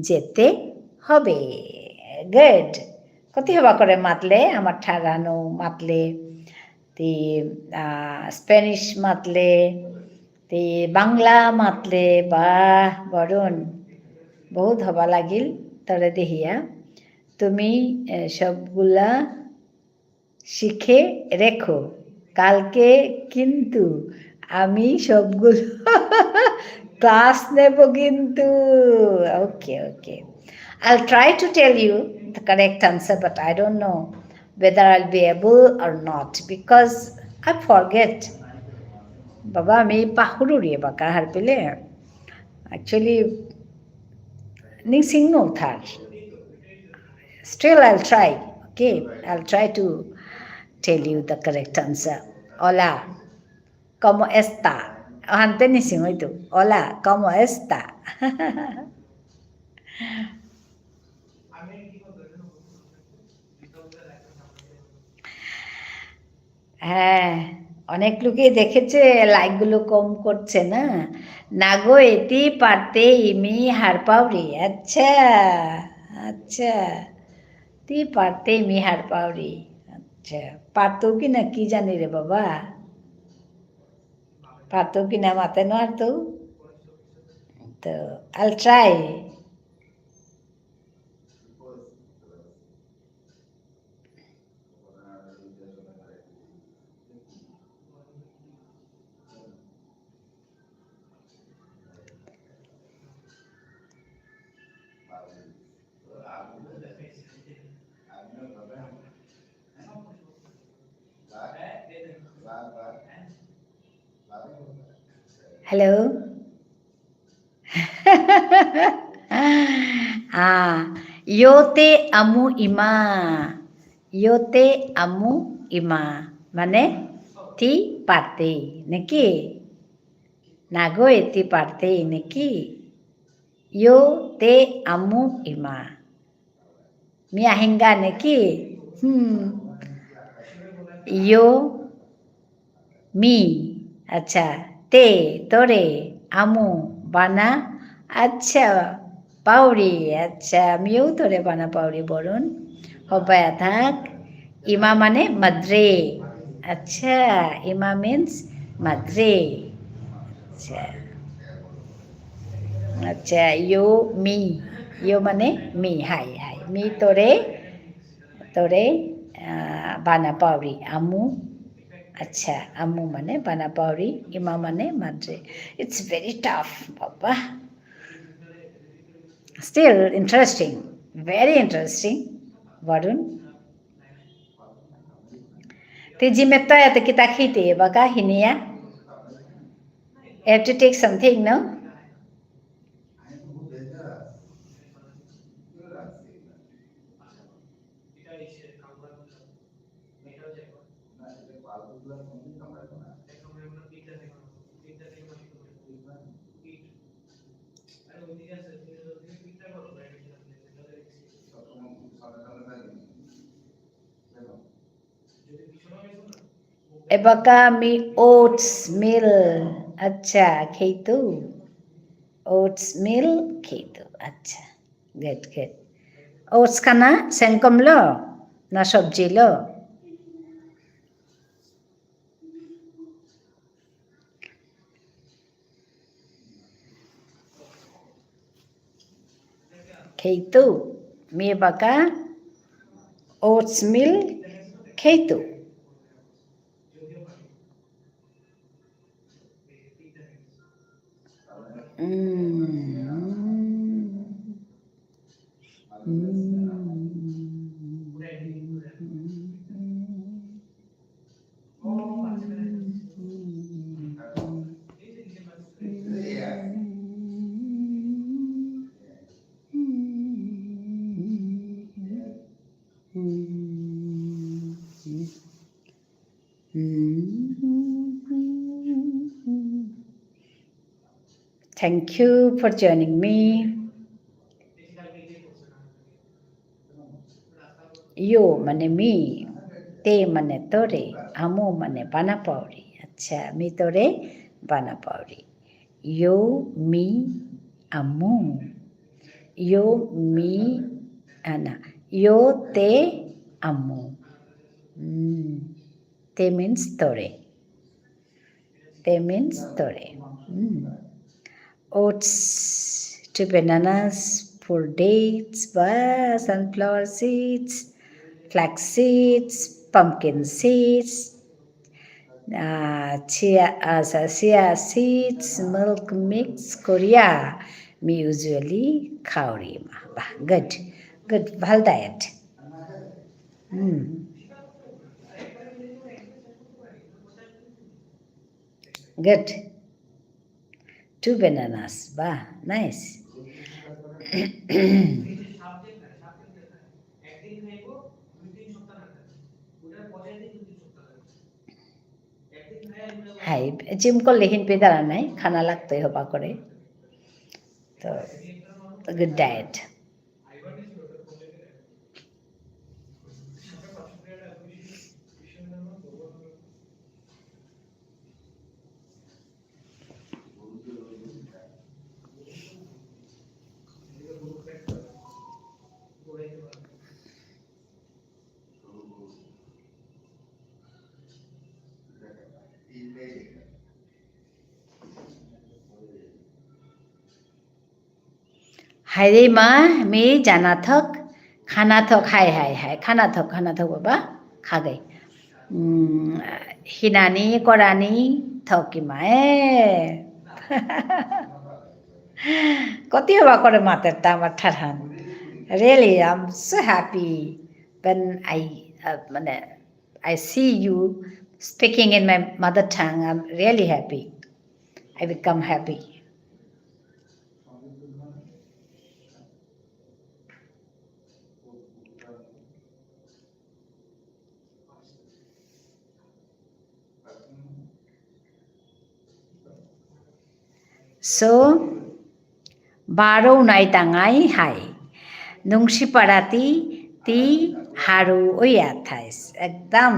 যেতে হবে গুড কতি হবা করে মাতলে আমার ঠারানো মাতলে তে স্প্যানিশ মাতলে তে বাংলা মাতলে বাহ বরুণ বহুত হবা লাগিল তরে দেহিয়া তুমি সবগুলা শিখে রেখো কালকে কিন্তু আমি সবগুলো ক্লাস নেব কিন্তু ওকে ওকে I'll try to tell you the correct answer but I don't know whether I'll be able or not because I forget বাবা আমি পাহৰো রে বাকা হার পেলে actually নিসিংনো Thar still I'll try okay I'll try to tell you the correct answer hola ¿cómo está? Antes ni sin oído. Hola, ¿cómo está? হ্যাঁ অনেক লোকেই দেখেছে লাইকগুলো কম করছে না না গো এটি পারতে ইমি হার পাউরি আচ্ছা আচ্ছা তি পারতে ইমি হার পাউরি আচ্ছা পারতেও কি না কি জানি রে বাবা পারতেও কি না মাথায় নোয়ার তো I'll try. Hello. Yo te amo ima. Yo te amo ima. মানে ti parte নাকি না গো এটি পারতে নাকি yo te amo ima mi ahinga নাকি yo mi আচ্ছা তে তোরে আমু বানা আচ্ছা পাউরি আচ্ছা আমিও তোরে বানা পাউরি বরুণ হবায়া থাক ইমা মানে মাদ্রে আচ্ছা ইমা মিন্স মাদ্রে আচ্ছা আচ্ছা ইউ মি ইউ মানে মি হাই হাই মি তোরে তোরে বানা পাউরি আমু আচ্ছা আম্মু মানে বানা পাউরি ইমা মানে মাদ্রে ইটস ভেরি টাফ বাবা still interesting very interesting Barun তুই জিমের এত কি তা খেতে বাকা হিনিয়া have to take something no এবাকা মি ওটস মিল আচ্ছা খেইতো ওটস মিল খেইতো আচ্ছা গুড গুড ওটস খানা সেংকম লো না সবজি লো খেইতো মি এবাকা ওটস মিল খেইতো Thank you for joining me. You মানে me, te মানে তোরে, আমু মানে বানা পাউরি। আচ্ছা মি তোরে বানা Pauri. You, me, amu. You, me, না yo, te, amu. Te means তোরে। Te means তোরে। Oats, 2 bananas, 4 dates, sunflower seeds, flax seeds, pumpkin seeds, chia seeds, milk mix, Korea. Me usually খাওরি মা বাহ গুড গুড ভাল diet good 2 bananas বাহ nice high gym করলে হিন pay দাঁড়া নাই খানা লাগতোই হবা করে তো গুড ডায়েট হাইরে মা মেয়ে জানা থক খানা থক হাই হাই হাই খানা থক বাবা খাগে হিনানি কৰানি থকি মায়ে কতি হবা করে মাতের তা আমার ঠাঠান really I am so happy when মানে I see you speaking in my mother tongue. I'm really happy. I become happy. So, baro nai tangai hai. Nungsi parati ti haru oyathais. Ekdam.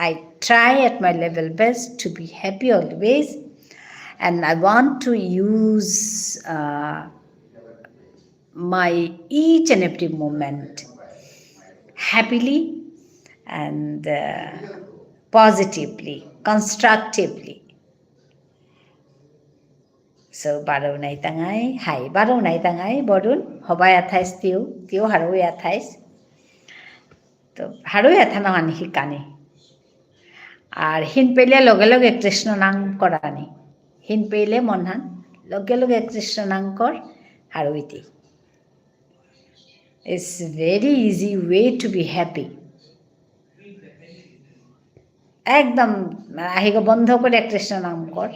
I try at my level best to be happy always, and I want to use my each and every moment happily and positively, constructively. So baro nai tangai hai baro nai tangai borun hobai athais tiu haroi athais তো haroi athana ani hikani আর হিন পেলে লগে লগে কৃষ্ণ নাম করানি হিন পেলে মনহান লগে লগে কৃষ্ণ নাম কর হারুইতি it's very easy way to be happy একদম আহিগ বন্ধ করে কৃষ্ণ নাম কর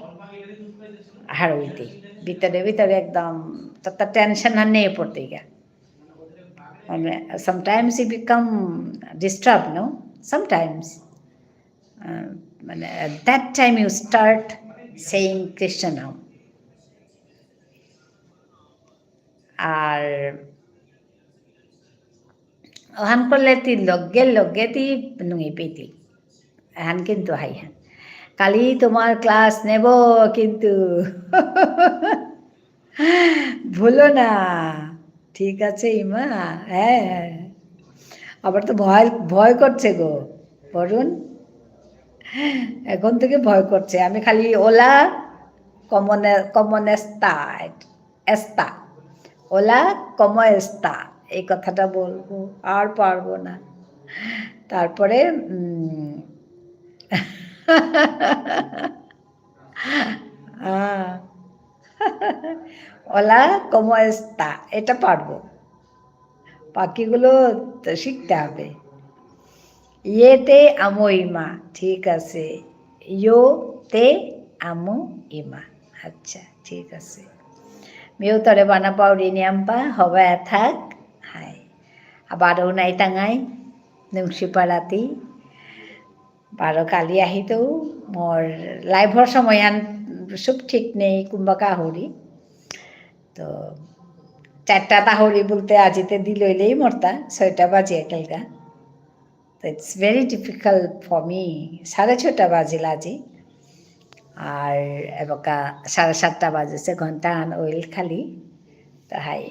হারুইতি ভিতরে একদম তার টেনশন আর নেই পড়তে গিয়া মানে sometimes you become disturbed no sometimes মানে at that time you start saying Krishna নাম আর ওহান করলে তি লগে লগে তি নুঙি পেতি এহান কিন্তু হাইহান কালি তোমার ক্লাস নেব কিন্তু ভুলো না ঠিক আছে ইমা হ্যাঁ আবার তো ভয় ভয় করছে গো বরুণ এখন থেকে ভয় করছে আমি খালি ওলা কমন এস্তা এস্তা ওলা কম এস্তা এই কথাটা বলবো আর পারবো না তারপরে ওলা কম এস্তা এটা পারবো বাকিগুলো শিখতে হবে ইয়েতে আমো ইমা ঠিক আছে ইয়োতে আমো ইমা আচ্ছা ঠিক আছে মেয়েও তরে বানা পাউরি নিয়াম্পা হবা থাক হাই আবারও নাই টাঙাই নুংসি পাৰাতি বাৰ কালি আহিতেও মোৰ লাইভৰ সময়ত চব ঠিক নেই কোনোবা কাহৰি তো 4টা তাহরি বলতে আজিতে দিলইলেই মরতা 6টা বাজে একেলগা তো it's very difficult for me 6:30 বাজিল আজি আর এবাকা 7:30 বাজেছে ঘন্টা ওইল খালি তো হাই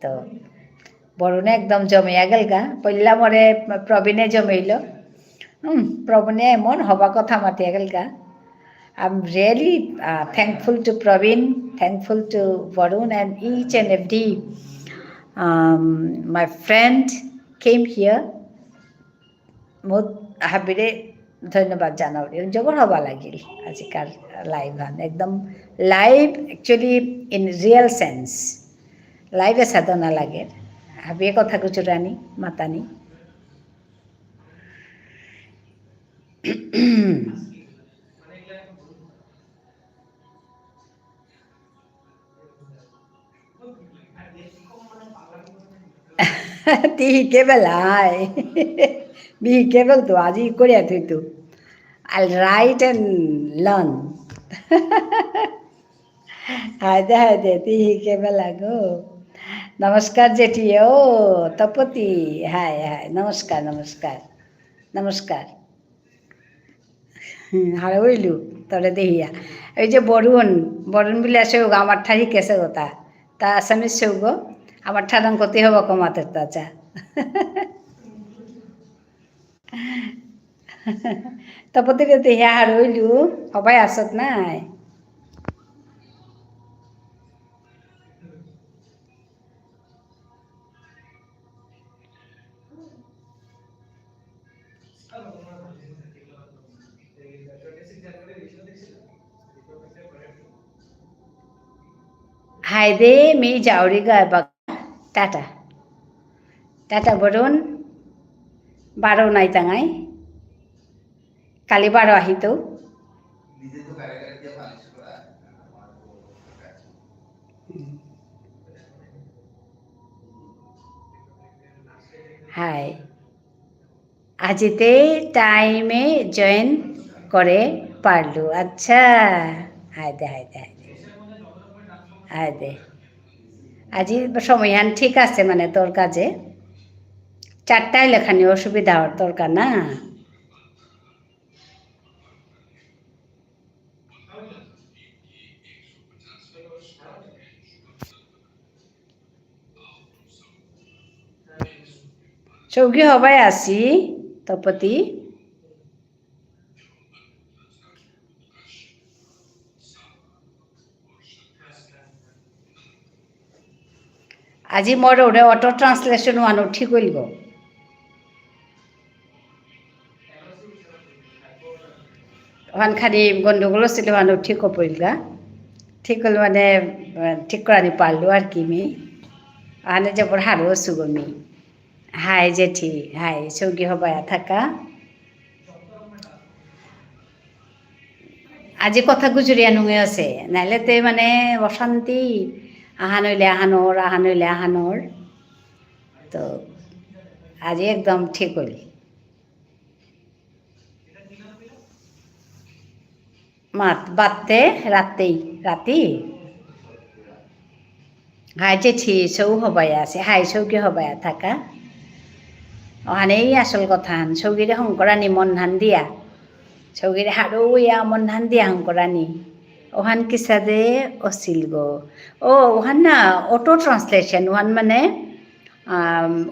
তো বরুণে একদম জমিয়া গেলগা পইলা মরে প্রবীণে জমেইল প্রবীণে এমন হবা কথা মাতিয়া গেলগা I'm really thankful to Praveen, thankful to Varun and each and every my friend came here. বহুত হাবিৰে ধন্যবাদ জানাও জবৰ হবা লাগিল আজিকাল লাইভ একদম live actually in real sense লাইভে সাধনা লাগে হাবিয়ে কথা গুজরানি মাতানি টিকে বেলাই বিকে বলতো আজি করিয়া থইতো I'll write and learn. হায়দে তিহিকে বেলা গো নমস্কার জেঠিও তপতি হায় হায় নমস্কার নমস্কার নমস্কার হারে ওইলু তরে দেহিয়া ওই যে বরুণ বরুণ বলে আসে গো আমার ঠা শিকেছে গো তা আসামিস সেও গো আমার ঠারং কতি হব কমাতের তাচা তপতিকে দেহিয়া হার ওইলু সবাই আসত নাই হায়দে मी जावरी गा बघ टाटा टाटा বরুণ বারো নাই টাঙাই কালি বারো আহিতো হাই আজিতে টাইমে জয়েন করে পারলু আচ্ছা হায়দে হায়দে হায়দে হায়দে আজি সময়হান ঠিক আছে মানে তোর কাজে 4টায় লেখানি অসুবিধা হওয়ার দরকার না চৌকি হবাই আসি তপতি আজি মোর ওরে অটো ট্রান্সলেশন ওয়ানো ঠিক হইল গো ওখানখানি গন্ডগোল ছিল ওয়ানো ঠিক পড়িলগা ঠিক হল মানে ঠিক করানি পারলো আর কি মি আনে যাবার হারো আসুগো মি হাই জেঠি হাই চৌকি হবায়া থাকা আজি কথা গুজরিয়া নুঙে আছে নাইলে তে মানে অশান্তি আহান হইলে আহানোর তো আজি একদম ঠিক হইল মাত বাদতে রাতেই রাতি হাই চিঠি সৌ হবাই আছে হাই সৌকি হবাই থাকা অহানেই আসল কথা হান সৌগিরে শংকরানী মন হান দিয়া সৌগিরে হারো ইয়া মন হান দিয়া শংকরানী ওহান কিসা দে অছিল গো ও ওহান না অটো ট্রান্সলেশন ওহান মানে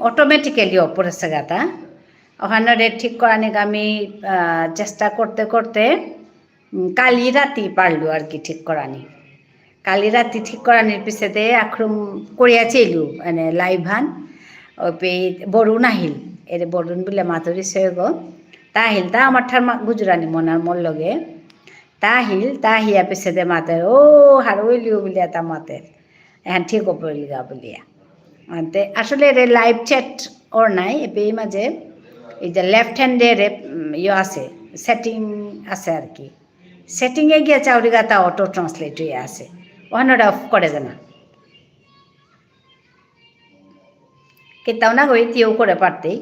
অটোমেটিক্যালি অপরেছে গাতা ওখানে ঠিক করানিক আমি চেষ্টা করতে করতে কালি রাতি পারলো আর কি ঠিক করানি কালি রাতি ঠিক করানির পিছতে আক্রম করিয়া চেলু মানে লাইভ হান ও পে বরুণ আহিল এর বরুণ বলে মাতুরি সে গো তা আহিল তা আমার ঠার গুজরানি মনার মোর লগে তা আহিল তা হিয়া পিছতে মাতের ও হারইলিও বলিয়া তা মাতের এখন ঠিক পড়লিগা বলিয়া আসলে এর লাইভ চ্যাট ওর নাই এই মাঝে এই যে লেফট হ্যান্ডের ইয়ে আছে সেটিং আছে আর কি সেটিংয়ে গিয়ে চাউরি গাতা অটো ট্রান্সলেট হয়ে আছে ওখানে ওটা অফ করে না কেতাও না গই তিও করে পারতেই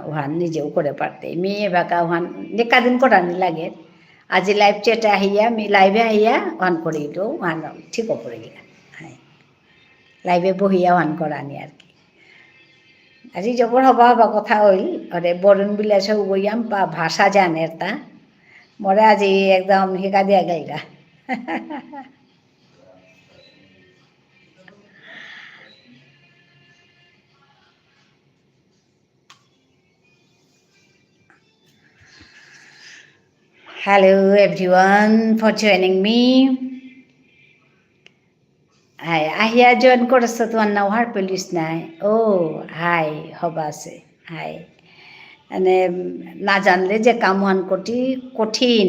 ওহান নিজেও করে পারতেই মেয়ে বাঁকা ওহান একাদিন করানি লাগে আজি লাইভ চ্যাটে আহিয়া লাইভে আহিয়া ওহান করে দিল ওহান ঠিকও পড়ে গেল হ্যাঁ লাইভে বহিয়া ওহান করানি আর কি আজি জবর হবা হবা কথা হইল ওরে বরুণ বিলা সব বইয়াম পা ভাষা জানে তা মরে আজি একদম শিকা দিয়া গাইগা Hello everyone for joining me. Hi, আহিয়া জয়েন করেছো তোমার নাও হার পেলিস নাই ও হাই হবা আছে হাই মানে না জানলে যে কামহান কঠিন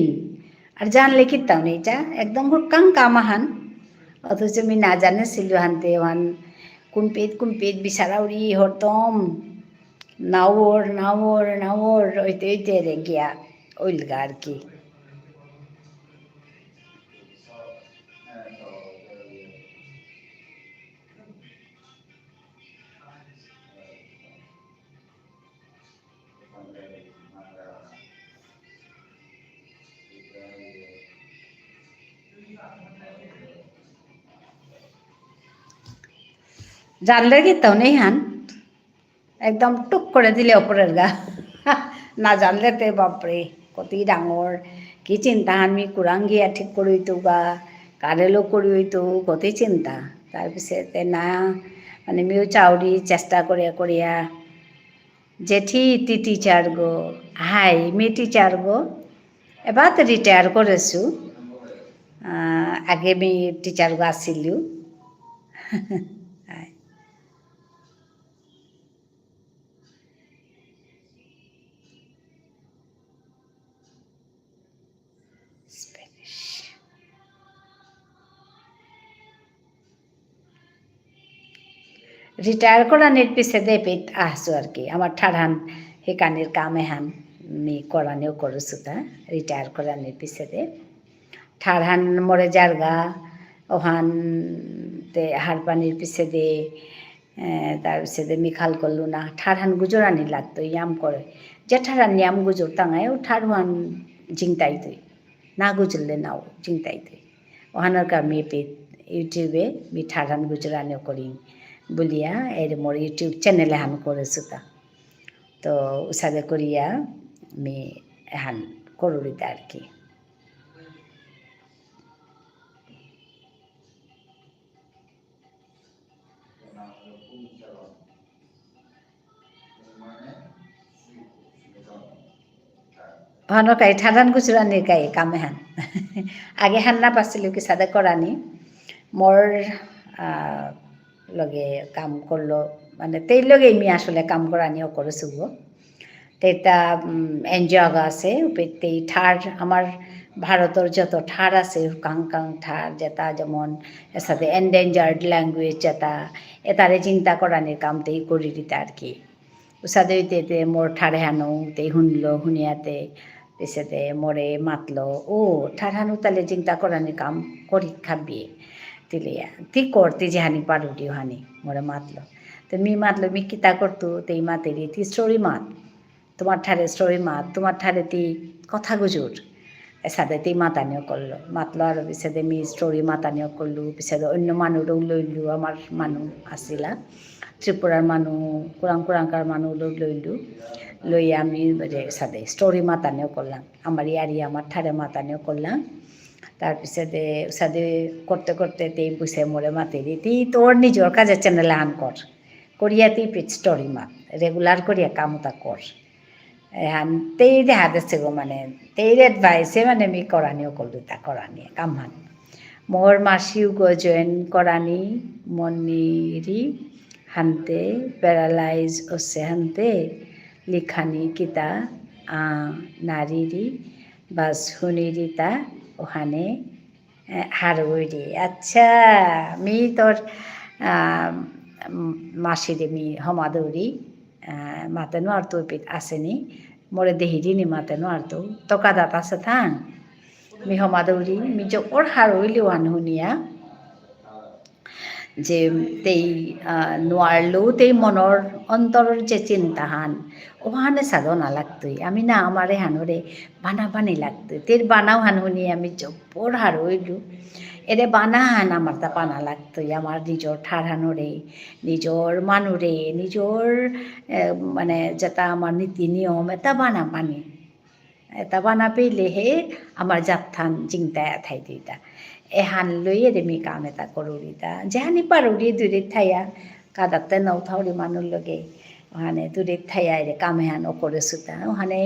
আর জানলে কি তাও নেই যা একদম হুকাং কামাহান অথচ আমি না জানে সিলু হানতে ওয়ান কুম্পিত বিচারাউরি হরতম নাওর ওইতে রে গিয়া ওইলগা আর কি জানলে কি তাও নেই হান একদম টুক করে দিলে ওপরের গা না জানলে তে বাপরে কতই ডাঙর কি চিন্তা আমি কুরাং গিয়া ঠিক করি হইতো বা কারেলো করি হইতো কতই চিন্তা তাৰপিছতে না মানে মিও চাউরি চেষ্টা করিয়া জেঠি তি টিচার গো হাই মি টিচার গো এবার তো রিটায়ার করেছো আগে মি টিচার গো আসিলিও রিটায়ার করানির পিছে দেপে আসছো আর কি আমার ঠাড়ান হেকানির কাম এহান মি করানিও করেছো তা রিটায়ার করানির পিছে দে ঠাড়ান মরে জারগা ওহান তে হারপানির পিছে দে তার পিছে দে মিখাল করলো না ঠাড়ান গুজরানি লাগতো ইয়াম করে যে ঠাড়ান ইয়াম গুজর তাঙায় ও ঠাড়ুয়ান জিংতাই তুই না গুজরলে নাও জিংতাই তুই ওহানের কা মেপে ইউটিউবে মি ঠাড়ান গুজরানিও করি বলিয়া এর মোর ইউটিউব চ্যানেলে হান করেছো তা তো উসাদে করিয়া আমি হান করুরিতে আর কি হনকাই ঠান্ডান গুজরানি গাই কামে হান আগে হান না পাচ্ছিল কি সাদে করানি মোর লগে কাম করলো মানে তেই লগে আমি আসলে কাম করানিও করেছো গো তেটা এনজিও আছে তেই ঠার আমার ভারতের যত ঠার আছে কাং ঠার যেটা যেমন এর সাথে এন্ডেঞ্জার্ড ল্যাঙ্গুয়েজ যেটা এটারে চিন্তা করানির কাম তেই করি দিতে আর কি উসাদে হইতে মোর ঠারে হানো তেই শুনলো শুনিয়াতে পিছতে মোরে মাতলো ও ঠার হানো তাহলে চিন্তা করানির কাম করি খাবি তিলিয়া তি করতে যে হানি পারুটি হানি মোরে মাতলো তো মি মাতলো মি কিতা করতো তেই মাতেরি তি স্টোরি মাত তোমার ঠারে স্টোরি মাত তোমার ঠারে তি কথা গুজুর এচাইডেতেই মাতানিও করলো মাতলো আৰু পিছতে আমি ষ্টৰী মাতানিও কৰিলোঁ পিছতে অন্য মানুহৰো লৈলোঁ আমাৰ মানুহ আছিলা ত্ৰিপুৰাৰ মানুহ কুৰাংকাৰ মানুহ লৈলোঁ লৈ আমি চাদে ষ্টৰী মাতানিও করলাম আমার ইয়ারি আমার ঠারে মাতানিও করলাম তাৰপিছতে চাদে করতে করতে তেই বুঝে মোরে মাতি দি তুই তোর নিজের কাজের চ্যানেল আন করিয়া তুই ষ্টৰী মাত রেগুলার করিয়া কামতা কর তেই দেখা দিচ্ছে গো মানে তেইর এডভাইসে মানে আমি কৰানিও করলো তা কৰানি কামহান মোর মাসিও গো জয়েন কৰানি মনিরি হানতে প্যারালাইজ হচ্ছে হানতে লিখানি কিতা নারীরি বা শুনিরিতা ওখানে হারুইরি আচ্ছা মি তোর মাসিরে মি হমাদৌরি মাতেনো আর তো আসেনি মোরে দেহিরিনি মাতেনো আর তো টকা দাঁত আছে থাং মি হমাদৌরি মি যে ওর হারুইলি ওয়ান শুনিয়া যে তেই নোৱাৰিলেও তেই মনৰ অন্তৰৰ যে চিন্তাহান ওহানে সাধনা লাগতই আমি না আমারে হানরে বানাবানি লাগতই তের বানাও হান শুনি আমি জব্বর হার হইলু এরে বানা হান আমার তা বানা লাগতই আমার নিজর ঠার হানরে নিজর মানুরে নিজর মানে যেটা আমার নীতি নিয়ম এটা বানা পানি এটা বানা পেলেহে আমার যাত্থান চিন্তা থাই দিতা এহান লইয়ে মি কাম এটা কৰোঁৰিতা যেহানি পাৰোঁৰি দূৰিত থাইয়া কাদাতে নৌথাউৰি মানুহ লগে ওখানে দূরিত থাইয়া রে কাম এহান অকরেছো তা ওখানে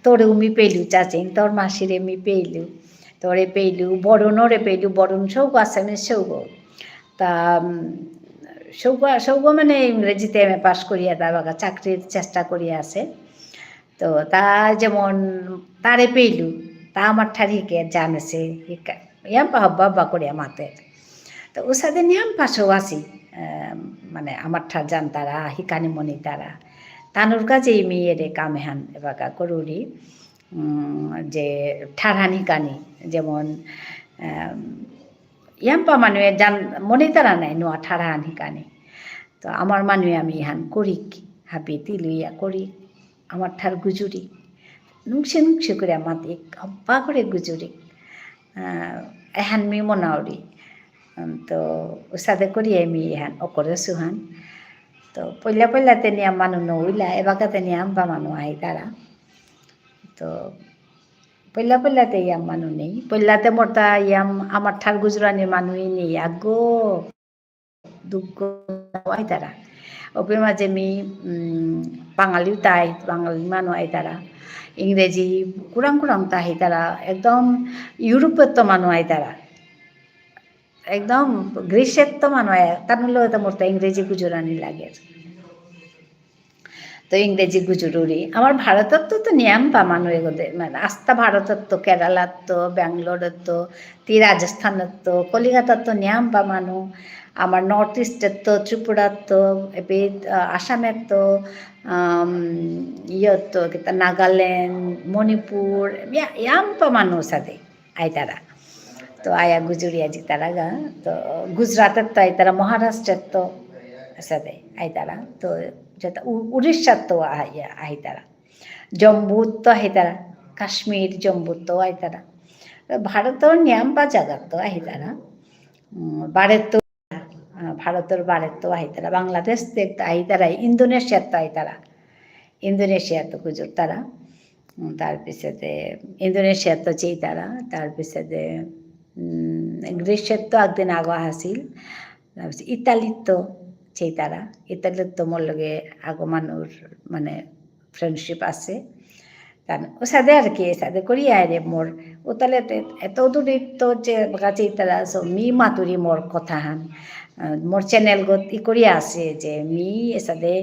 তোরেও মি পেলু চাচিং তোর মাসিরে মি পেলু তোরে পেলু বরুণরে পেলু বরুণ সৌগ আছে আমি সৌগ তা সৌগ মানে ইংরেজিতে এম এ পাস করিয়া তা বাগা চাকরির চেষ্টা করিয়া আছে তো তা যেমন তারে পেলু তা আমার ঠারিকে জানেছে ইয়াম হব্বা করিয়া মাতে তো ও সাথে নিয়াম পাশেও আসি মানে আমার ঠার জান তারা হিকানি মনি তারা তানুর কাজেই মেয়েরে কামেহান এবাকা করুরি যে ঠারহান হিকানি যেমন ইয়াম্পা মানুষের জান মনে তারা নাই নোয়া ঠারহান হিকানি তো আমার মানুষ আমি ইহান করিক হাবি তিলুইয়া করি আমার ঠার গুজুরি নুকসে করে মাতি হব্বা করে গুজুরি এহান মি মনাউরি তো সাথে করি আমি এহান অকরেছো হান তো পইলাতে নিয়াম মানুষ নইলা এবাকাতে নিয়াম বা মানুষ আই তারা তো পইলাতে ইয়াম মানুষ নেই পইলাতে মোরটা ইয়াম আমার ঠার গুজরানির মানুষই নেই আগো দুঃখ আই তারা ওপের মাঝে মি বাঙালিও তাই বাঙালি মানুষ আই তারা ইংরেজি কুরাং তাহি তারা একদম ইউরোপের তো মানুষ আই তারা একদম গ্রীষ্মের তো মানুষ তার তো মোর ইংরেজি গুজরানি লাগে তো ইংরেজি গুজরুরি আমার ভারতের তো নিয়ম পা মানুষ এগোতে মানে আস্থা ভারতের তো কেরালার তো ব্যাঙ্গালোরের তো রাজস্থানের তো কলিকাতার তো নিয়ম পা মানুষ আমার নর্থ ইস্টের তো ত্রিপুরার তো আসামের তো ইয়র তো নাগাল্যান্ড মণিপুর ইয়াম পা মানুষ সাথে আই তারা তো আয়া গুজরি আজি তারা গা তো গুজরাতের তো আই তারা মহারাষ্ট্রের তো সাথে আই তারা তো যেটা উড়িষ্যার তো আই তারা জম্মুর তো আই তারা কাশ্মীর জম্মুর তো আই তারা ভারতের নিয়ম বা জায়গার তো আই তারা বাড়ের তো ভারতের বাড়ের তো আই তারা বাংলাদেশ তো আই তারা ইন্দোনেশিয়ার তো আই তারা ইন্দোনেশিয়ার তো গুজর তারা তারপিছতে ইন্দোনেশিয়ার তো চেই তারা তারপিছতে গ্রীষ্মের তো একদিন আগা হাসিল তাৰপিছত ইটালির তো চেই তারা ইটালির তো মোর লগে আগো মানুষ মানে ফ্রেন্ডশিপ আছে তার ও সাথে আর কি সাথে করি আরে মোর ও তাহলে এত দূরে তো যে চেই তারা মি মাতুরি মোর কথা হান মোর চ্যানেল গত ই করিয়া আছে যে মি এসাদে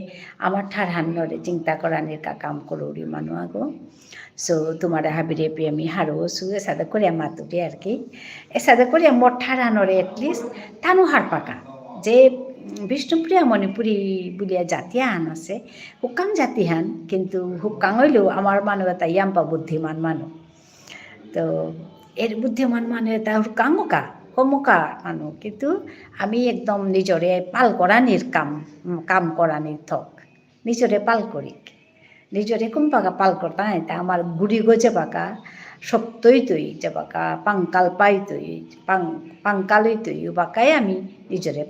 আমার ঠার হান্নরে চিন্তা করানির কাম করুরি মানুষ আগো সো তোমার হাবিরে পি আমি হারো সু এসাদে করিয়া মাতুরি আর কি এসাদে করিয়া মোর ঠার হানরে এটলিস্ট তানু হার পাকা যে বিষ্ণুপ্রিয়া মণিপুরী বুলিয়া জাতি হান আছে হুকাং জাতি হান কিন্তু হুকাং হইলেও আমার মানুষ এটা ইয়াম্পা বুদ্ধিমান মানুষ তো এর বুদ্ধিমান মানুষ এটা হুকাংকা কমকা মানুষ কিন্তু আমি একদম নিজরে পাল করানির কাম করানির থক নিজরে পাল করি নিজরে কোন পাকা পাল করতা এটা আমার গুড়ি গজে পাকা সত্যই তৈ যাবাকা পাংকাল পাই তৈ পাংকালই তৈ বাকাই আমি নিজরে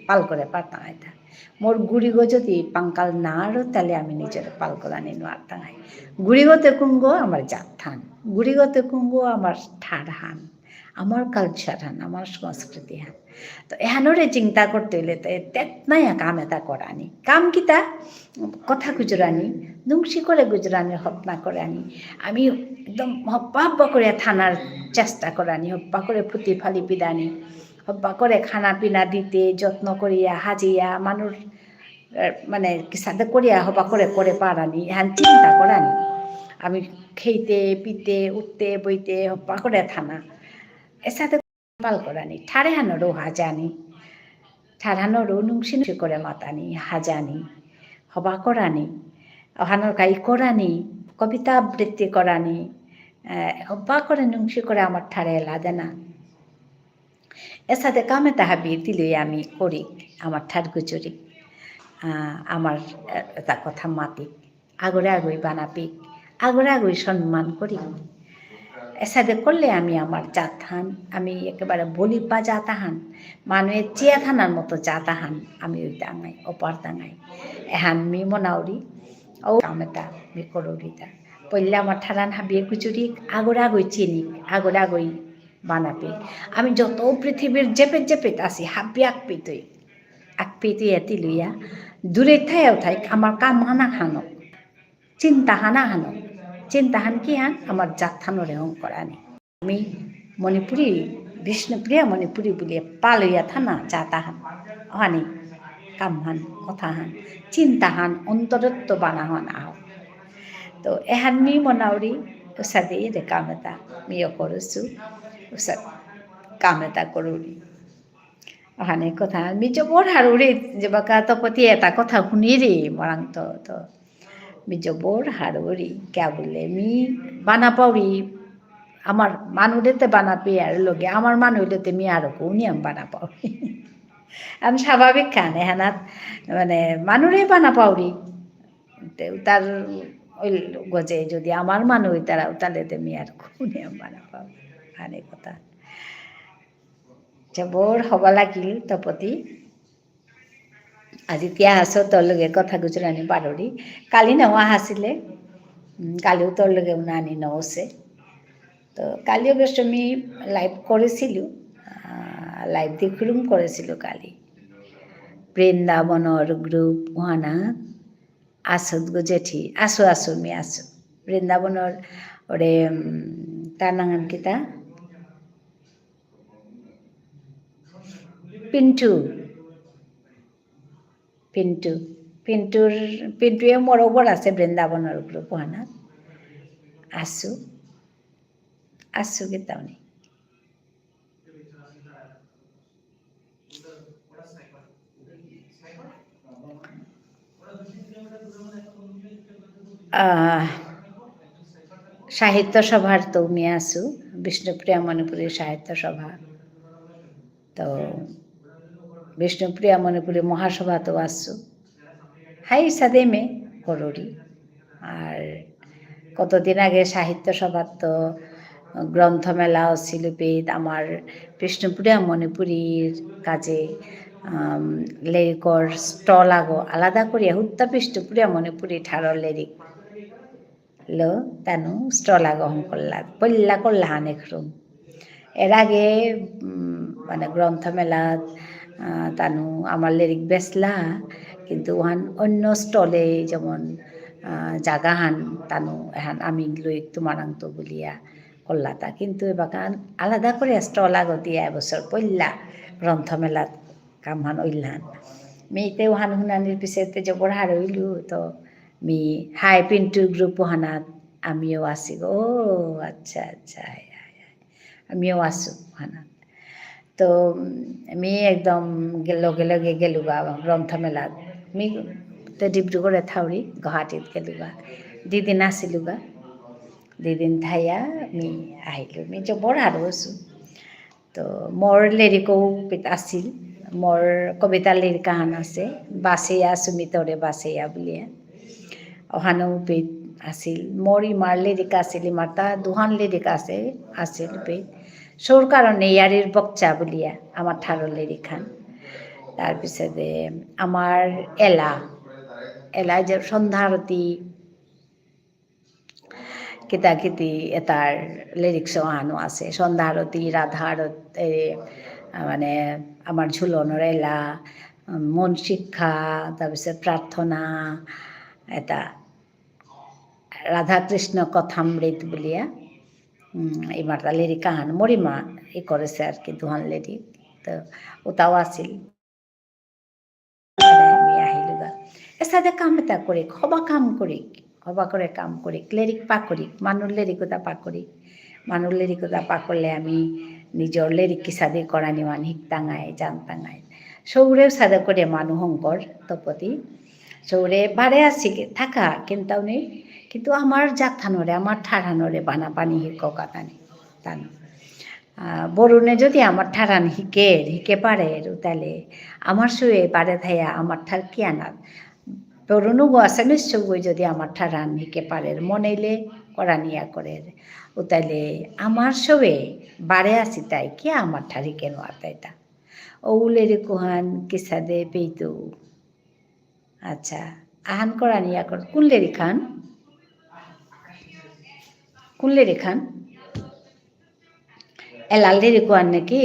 পাল করে পারতাম এটা মোর গুড়িগো যদি পাংকাল না আরো তাহলে আমি নিজরে পাল করা নিনু আরতাম গুড়িগতে কুঙ্গো আমার জাত থান গুড়িগতে কুঙ্গো আমার ঠার হান আমার কালচার হান আমার সংস্কৃতি হান তো এহানোরে চিন্তা করতে হইলে তো তেত নাই কাম এটা করানি কাম কিতা কথা গুজরানি নুংসি করে গুজরানির হত্যা করে আনি আমি একদম হপ্পা হপ্পা করে থানার চেষ্টা করানি হপ্পা করে ফুটি ফালি পিদানি হপ্পা করে খানা পিনা দিতে যত্ন করিয়া হাজিয়া মানুষ মানে সাথে করিয়া হবা করে করে পারানি হ্যান চিন্তা করানি আমি খেইতে পিতে উঠতে বইতে হপ্পা করে থানা এর সাথে পাল করানি ঠারে হানোরও হাজানি ঠাড়ানোরও নুংসি নুংসি করে মাতানি হাজানি হবা করানি অহানোর গাই করানি কবিতা আবৃত্তি করানি হবা করে নুংসি করে আমার ঠাড়ে এলা দেনা এর সাথে কামে তাহাবি দিলই আমি করি আমার ঠাড় গুজরি আমার তা কথা মাতিক আগরে আগই বানাপিক আগরে আগই সম্মান করি এর সাথে করলে আমি আমার জাতাহান আমি একেবারে বলি পা জাতাহান মানুষের চিয়া থানার মতো জাতাহান আমি ওই ডাঙাই অপার ডাঙাই এহান মি মনাউরি ও কামেতা মি করৌরিতা পড়লে আমার ঠারান হাবিয়ে গুজুরি আগরে আগই চিনি আগরে আগই বানাপি আমি যত পৃথিবীর জেপে জেপে আসি হাবি আকপি তুই এতি লইয়া দূরে থাইও থাইক আমার কাম হানা হানক চিন্তা হানা হানক চিন্তা হান কি হান আমার জাত থানোরে হং করানি আমি মণিপুরি বিষ্ণুপ্রিয়া মণিপুরি বলিয়ে পালইয়া থানা জাতাহান হানি কাম হান কথা হান চিন্তা হান অন্তরত্ব বানা হন আহ তো এহান মি মনাউরি উসাদে রে কামেতা মিও করছু উসাদ কামেতা করুরি ওখানে কথা মি জবর হারুরি যে বাকা তপতি এটা কথা শুনি রে মরাং তো মি জবর হারুরি কে বললে মি বানা পাউরি আমার মানুষেতে বানাপি আর লগে আমার মানুষেতে মি আরো নিয়ম বানা পাউরি আমি স্বাভাবিক খান এহানাত মানে মানুষে বানা পাউরি তার ওই গজে যদি আমার মানুষ তারা তাহলে মি আর নিয়ম বানা পাউরি হানে কথা বৰ হবা লাগিল তপতি আজি তিয়া হাস তোর লগে কথা গুজরানি বারোরি কালি নেওয়া হাসিলে কালিও তোর লগে উনানি নওছে তো কালি অবশ্য আমি লাইভ করেছিল লাইভ দেখুম করেছিল কালি বৃন্দাবনের গ্রুপ ওহানা আসত গো জেঠি আসো মি আসো বৃন্দাবনের ওরে তার নাম কিতা পিন্টুয়ে মোর ওপর আছে বৃন্দাবনের গ্রুপ ওহানা আসু গেতাওনি সাহিত্য সভার তো আমি আসু বিষ্ণুপ্রিয়া মণিপুরী সাহিত্য সভা তো বিষ্ণুপ্রিয়া মণিপুরী মহাসভা তো আসু হাই সাদে মে করুরি আর কতদিন আগে সাহিত্য সভার তো গ্রন্থমেলা শিল্পীত আমার বিষ্ণুপ্রিয়া মণিপুরীর কাজে লেরিকর স্টল আগো আলাদা করিয়া হুত্তা বিষ্ণুপ্রিয়া মণিপুরী ঠারর লেরিক লো তানু স্টল আগো হং করলা পল্লা করলা হানেকরুম এর আগে মানে গ্রন্থমেলা তানু আমার লেরিক বেসলা কিন্তু ওহান অন্য স্টলে যেমন জাগাহান তানু এহান আমি লই তোমারান্ত বলিয়া করলাতা কিন্তু এবাকান আলাদা করে স্টল আগো দিয়া এবছর পল্লা গ্রন্থমেলাত কামহান ওইলান মেয়েতে ওহান শুনানির পিছতে জবর হার হইলু তো মি হাই পিন্টু গ্রুপ ওহানাত আমিও আসি গো আচ্ছা আমিও আসু ওহানাত তো আমি একদম লগে লগে গেলুগা গ্রন্থমেলাত আমি তো ডিব্ৰুগড়ে থাউরি গুৱাহাটীত গেলুগা দুদিন আসিলুগা দুদিন থাইয়া আমি আহিলো আমি জবৰ হাৰো আছো তো মোৰ লেৰিকো আছিল মোৰ কবিতা লিৰিকাহান আছে বাছেয়া সুমিতৰে বাছেয়া বুলিয়া অহানো আছিল মোৰ ইমাৰ লিৰিক আছিল ইমাৰ তা দুহান লিৰিক আছিল বে সৌৰ কাৰণে ইয়াৰিৰ বক্সা বুলিয়া আমার ঠারর লিরিক খান তাৰপিছতে আমাৰ এলা যে সন্ধ্যা আরতি কিতাকিতি এটাৰ লিৰিক্স আনো আছে সন্ধ্যা আরতি রাধা আরতি মানে আমার ঝুলনৰ এলা মন শিক্ষা তাৰপিছত প্ৰাৰ্থনা এটা রাধাকৃষ্ণ কথামৃত বুলিয়া ইমারটা লিরিক কাহান মরিমা করেছে আর কি দুহান লিরিক তো ওটাও আছিল আমি আহিলো গা এসাদে কাম এটা করি সবা করে কাম করি লিরিক পা করি মানুষ লিরিকতা পা করি মানুষ লিরিকতা পা করলে আমি নিজর লিরিক কি সাদে করা নিওয়ান হিকতাঙাই জানতাঙাই সৌরেও সাদে করে মানু শঙ্কর তপতি সৌরে বারে আছি থাকা কিন্তু আমার জাথানরে আমার ঠারানরে বানা পানি হিকক তানি তান বরুণে যদি আমার ঠারান হিকে পারে তাহলে আমার শুয়ে পারে থাইয়া আমার ঠার কি আনার বরুণও আছে নিশ্চয় যদি আমার ঠারান হিকে পারে মনেলে করা নিয়া করে ও তাইলে আমার শুয়ে বারে আসি তাই কি আমার ঠারি কেন আর তাইটা ওলের কুহান কিসা দে পেইতো আচ্ছা আহান করা নিয়া কর কুল্লেরি খান কুল্লেরি খান এলালেরি কুয়ান নাকি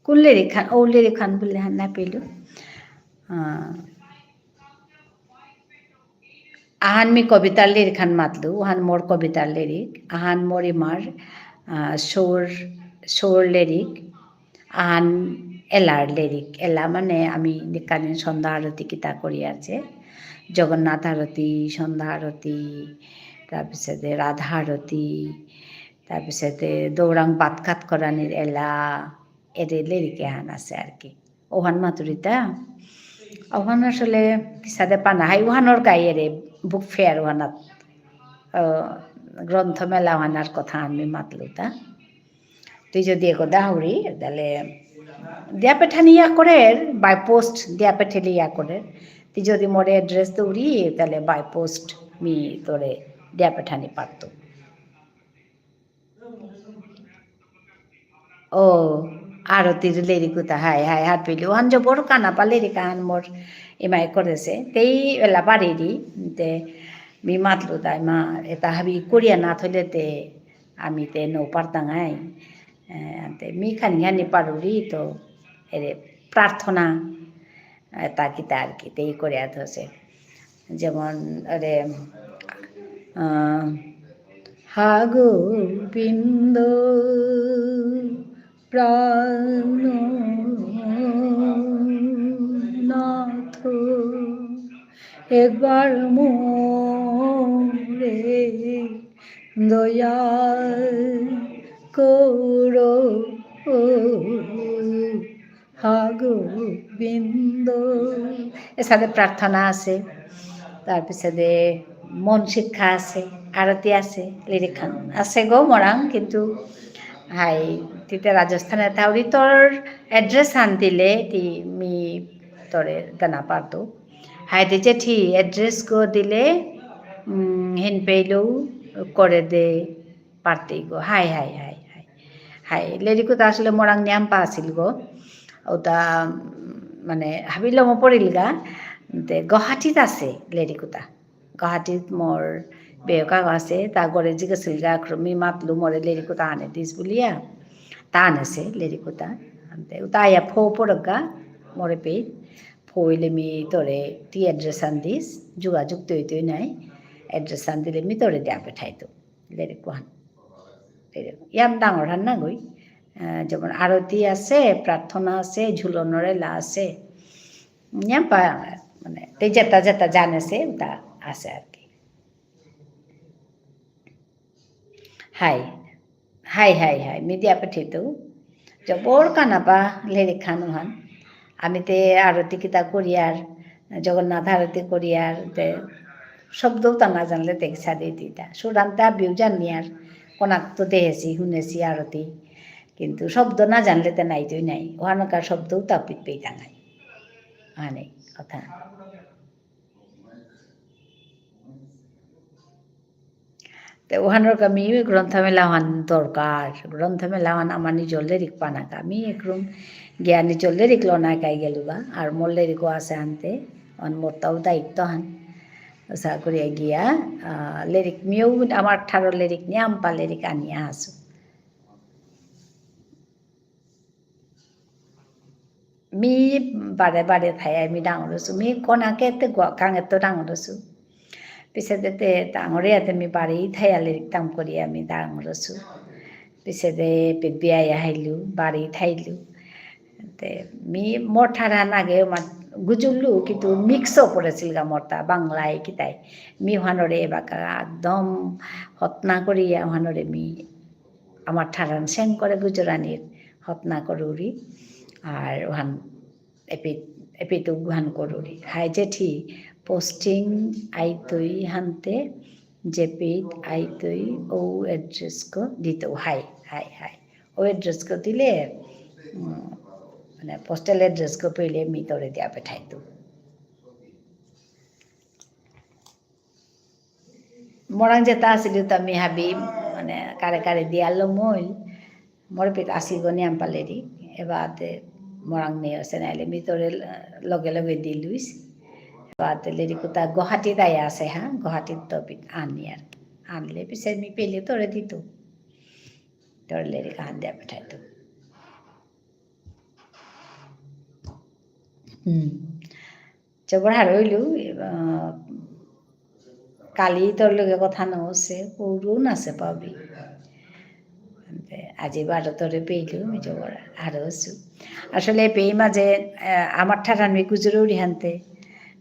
কুল্লেরি খান ওলেরি খান বলে হান না পেল আহান মি কবিতার লিরিক খান মাতলু ওহান মোর কবিতার লিরিক আহান মোর ইমার সৌর লিরিক আহান এলার লিরিক এলা মানে আমি নিকালীন সন্ধ্যা আরতি কিতা করি আছে জগন্নাথ আরতি সন্ধ্যা আরতি তাৰপিছতে রাধা আরতি তাৰপিছতে দৌরাং বাতকাত করানির এলা এর লিরিকে আহান আছে আর কি ওহান মাতুরিতা ওহান আসলে কিসাদে পানা হাই ওহানোর গাইয়েরে বুক ফেয়ার ওহানাত গ্রন্থমেলা ওহানার কথা আমি মাতলু তা তুই যদি এগো দাহরি তাহলে দিয়া পেঠানি ইয়া করে বাই পোস্ট দিয়া পেঠেলি ইয়া করে তুই যদি মোরে এড্রেস দৌড়ি তাহলে বাই পোস্ট মি তোরে দিয়া পেঠানি পারতো ও আরতির লিরিকুতা হাই হাত পেলি ওহান যে বড় কানা পা লিরিকা হান মোর ইমাই করেছে তেই এলা পারিরি তে মি মাতলু তাই মা এটা হাবি করিয়া না থইলে তে আমি তে নৌ পারতাঙাই তে মি খানি পারুরি তো এরে প্রার্থনা তা কিতা আর কি তেই করিয়া ধরছে যেমন আরে হা গোবিন্দ প্রাণনাথ একবার মোরে দয়া করো হা গোবিন্দ এর সাথে প্রার্থনা আছে তাৰপিছতে মন শিক্ষা আছে আরতি আছে লিরিক খান আছে গো মরাং কিন্তু হাই তিতে রাজস্থানে তাউরি তোর এড্রেস আন দিলে তি মি তোরে গানা পারতো হাই দিছে ঠি এড্রেস গো দিলে হেন পেইলেও করে দে পারতেই গো হাই লিরিকো তা আসলে মরাং নিয়াম পা আছিল গো ওটা মানে হাবিলম পড়িল গা গুৱাহাটীত আছে লিরিকোটা গুৱাহাটীত মোর বেয়কা আছে তা গড়ে জিজ্ঞাসিল গা মি মাতলু মরে লিরিকোটা আনে দিস বলিয়া তা আনেছে লিরিকোটা তা আয়া ফো পড়গা মরে পে ফইলে মি তোরে টি এড্রেস আন দিস যোগাযোগ তুই নাই এড্রেস আন দিলে মি তোরে দেয়া পেঠাইতো লিরিক কোহান ইয়াম ডাঙর হান না গই যেমন আরতি আছে প্রার্থনা আছে ঝুলনের এলা আছে ইয়াম পা মানে তে যেটা জানেছে তা আছে আর কি হাই মিডিয়া পেঠাইতো জবর কানাপা লেরিক খানো হান আমি তে আরতি কিতা করিয়ার জগন্নাথ আরতি করিয়ার তে শব্দও তা না জানলে তে সাদে দিতা সুরান্তা বিউ জানি আর কোনাক তো দেহেছি শুনেছি আরতি কিন্তু শব্দ না জানলে তে নাই তুই নাই ওখানকার শব্দও তাপিত পেয়ে টাঙাই মানে কথা তো ওখানোর আমি গ্রন্থমেলা হন দরকার গ্রন্থমেলা হন আমার নিজলে রিক পানাকা আমি একরম গিয়া নিজলে রিক লনাকাই গেলুগা আর মোরলে রিকও আছে আনতে অন মোরটাও দায়িত্ব হান ওসা করিয়া গিয়া লেরিক মিও আমার ঠারো লেরিক নিয়ে আমপা লেরিক আনিয়া আসো মি বাৰে বাৰে ঠাই আমি ডাঙৰ হৈছোঁ মি কণাকে গাঙেতো ডাঙৰ হৈছোঁ পিছতে ডাঙৰে আমি বাৰী ঠাই লেৰিক কাম কৰি আমি ডাঙৰ হৈছোঁ পিছতে বিয়াই আহিলোঁ বাৰী ঠাইলোঁ মি মোৰ ঠাৰা নাগে গুজুল্লু কিন্তু মিক্সও পড়েছিল গা মোরটা বাংলায় কিতাই মি ওহানরে এবাকা একদম হতনা করিয়া ওহানরে মি আমার ঠারান সেং করে গুজরানির হতনা করুরি আর ওহান এপিটু গুহান করুরি হাই জেঠি পোস্টিং আইতই হানতে जेपिट आइतई ओ एड्रेस को दीते हाय हाय हाय ओ एड्रेस को दिले মানে পোস্টাল এড্রেস को पहले मी तोरे दिया बैठाई तू मोरांग जेता आसिलु त मी हाबी মানে কারে কারে দিয়ালো মই মোর পিত আসি গনি আম পালেরি এবাতে মোরাং নে আছে নাইলে মি তোরে লগে লগে দিলুইস এবাতে লেরি কুতা গুয়াহাটি দাই আছে হ্যাঁ গুয়াহাটি তো পিত আনি আর আনলে পিছে মি পেলে তোরে দিত তোর লেরি কান দিয়া बैठाई तू जबर हारइलु কালি তোর লগে কথা নহছে সৰু নাছে পাবি আজি বারো তোরে পেইলু আমি জবর আরো আছো আসলে পেই মাঝে আমার ঠারান মি গুজরৌরি হানতে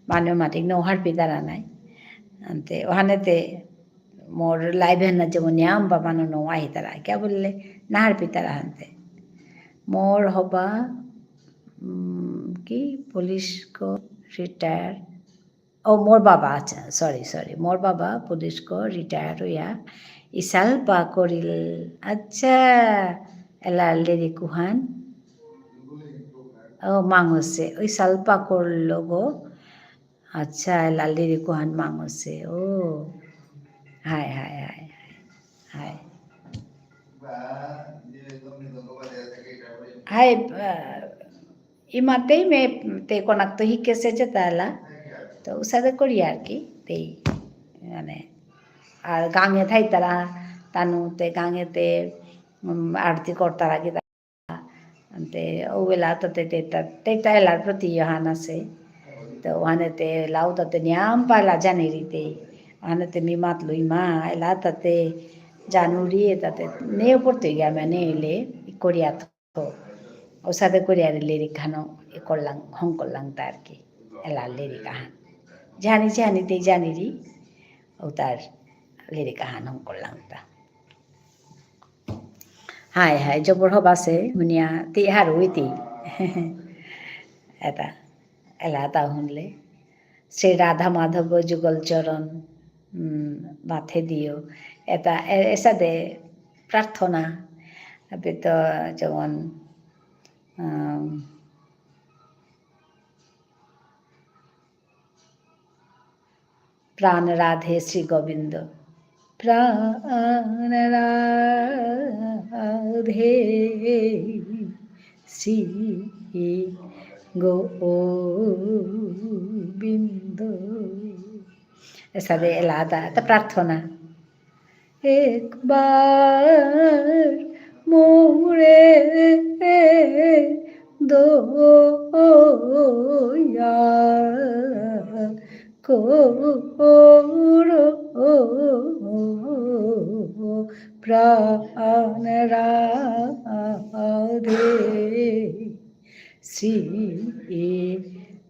মানুষ মাটিক নহার পিতারা নাই আনতে ওখানেতে মোর লাইভ হেন যেমন নিয়াম বা মানুষ নোয়া হিতারা কে বললে নাহার পিতারা হানতে মোর হবা কি পুলিশ को रिटायर ओ मोर बाबा अच्छा सॉरी मोर बाबा पुलिस को रिटायर हुआ इसाल पाकोरिल अच्छा एला लेरी कुहान ओ मांगोसे इसाल पाकोर लोगो अच्छा एला लेरी कुहान मांगोसे ओ हाय हाय हाय हाय हाय ইমাতেই মে তে কোনাক তো শিকেছে যে তালা তো উসাদে করি আর কি তেই মানে আর গাঙে থাই তারা তানু তে গাঙেতে আরতি করতারা কি তে ওবেলা তাতে তেটা এলার প্রতি ইহান আছে তো ওখানেতে লাউ তাতে নিয়াম পালা জানুয়ারিতে ওখানেতে মি মাতলো ইমা এলা তাতে জানুয়ারি তাতে নে পড়তে গিয়া মানে এলে করিয়া তো ওর সাথে করিয়া লিরিক খানো করলাম হং করলাম তার কি এলা লিরিক আহান জানিতেই জানিরি ও তার লিরিক আহান হং করলাম তা হাই হাই জবর হব আছে শুনিয়া তি হারু ইতি এটা এলা তা শুনলে শ্রী রাধা মাধব যুগল চরণ মাথে দিও এটা এসাদে প্রার্থনা তো যেমন प्राण राधे श्री गोविंद प्राण राधे श्री गोविंद ऐसा दे एलादा तो प्रार्थना एक बार मोरे दो कोरो प्राण राधे श्री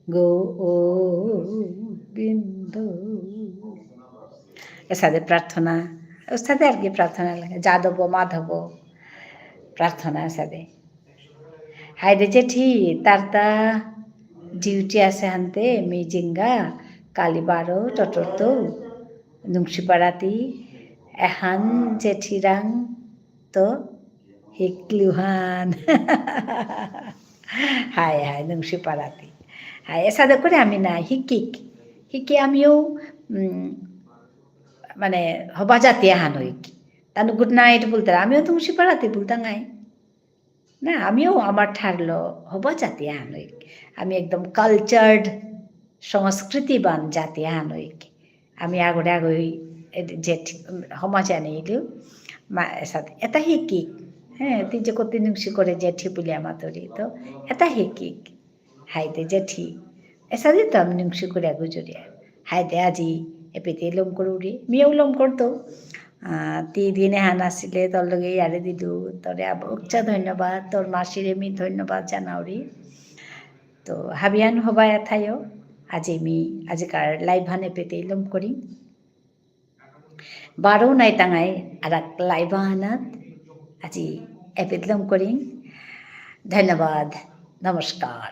गोविंद ऐसा दे प्रार्थना उस साथे আর কি প্রার্থনা লাগে যাদব মাধব প্রার্থনা ऐसा दे হাইরে জেঠি তারতা ডিউটি আছে হানতে মিজিঙ্গা কালিবারো টটরতো নুংসিপাড়াতি এহান জেঠিরাং তো হিকলুহান হায় হায় নুংসিপাড়াতি হায় এসাদে করে আমি না হিকি আমিও মানে হবা জাতি হান হইক তানু গুড নাইট বলতে আমিও নুংসিপাড়াতি বলতাঙাই না আমিও আমার ঠারলো হবা জাতি হান হইক আমি একদম কালচার্ড সংস্কৃতিবান জাতি হান হইক আমি আগরে আগই যে সমাজ আনিলো এটা শিকিক হ্যাঁ তুই যে কত নুংসি করে জেঠি বলি আমার তরি তো এটা শিকিক হাইতে জেঠি এসা দিত আমি নুংসি করে গুজরিয়া হাইতে আজি এপিতে লম কৰোঁ মিয়েও লম করতো দিনে হান আসলে তোর লগে ইয়ারে দিলু তোরে উচ্চা ধন্যবাদ তোর মাসিরে মি ধন্যবাদ জানাওরি তো হাবিয়ান হবা এথায়ও আজিকার লাইভ হান এপিতে লম করি বারো নাই টাঙাই আর লাইভ হানাত আজি এপিদলম করি ধন্যবাদ নমস্কার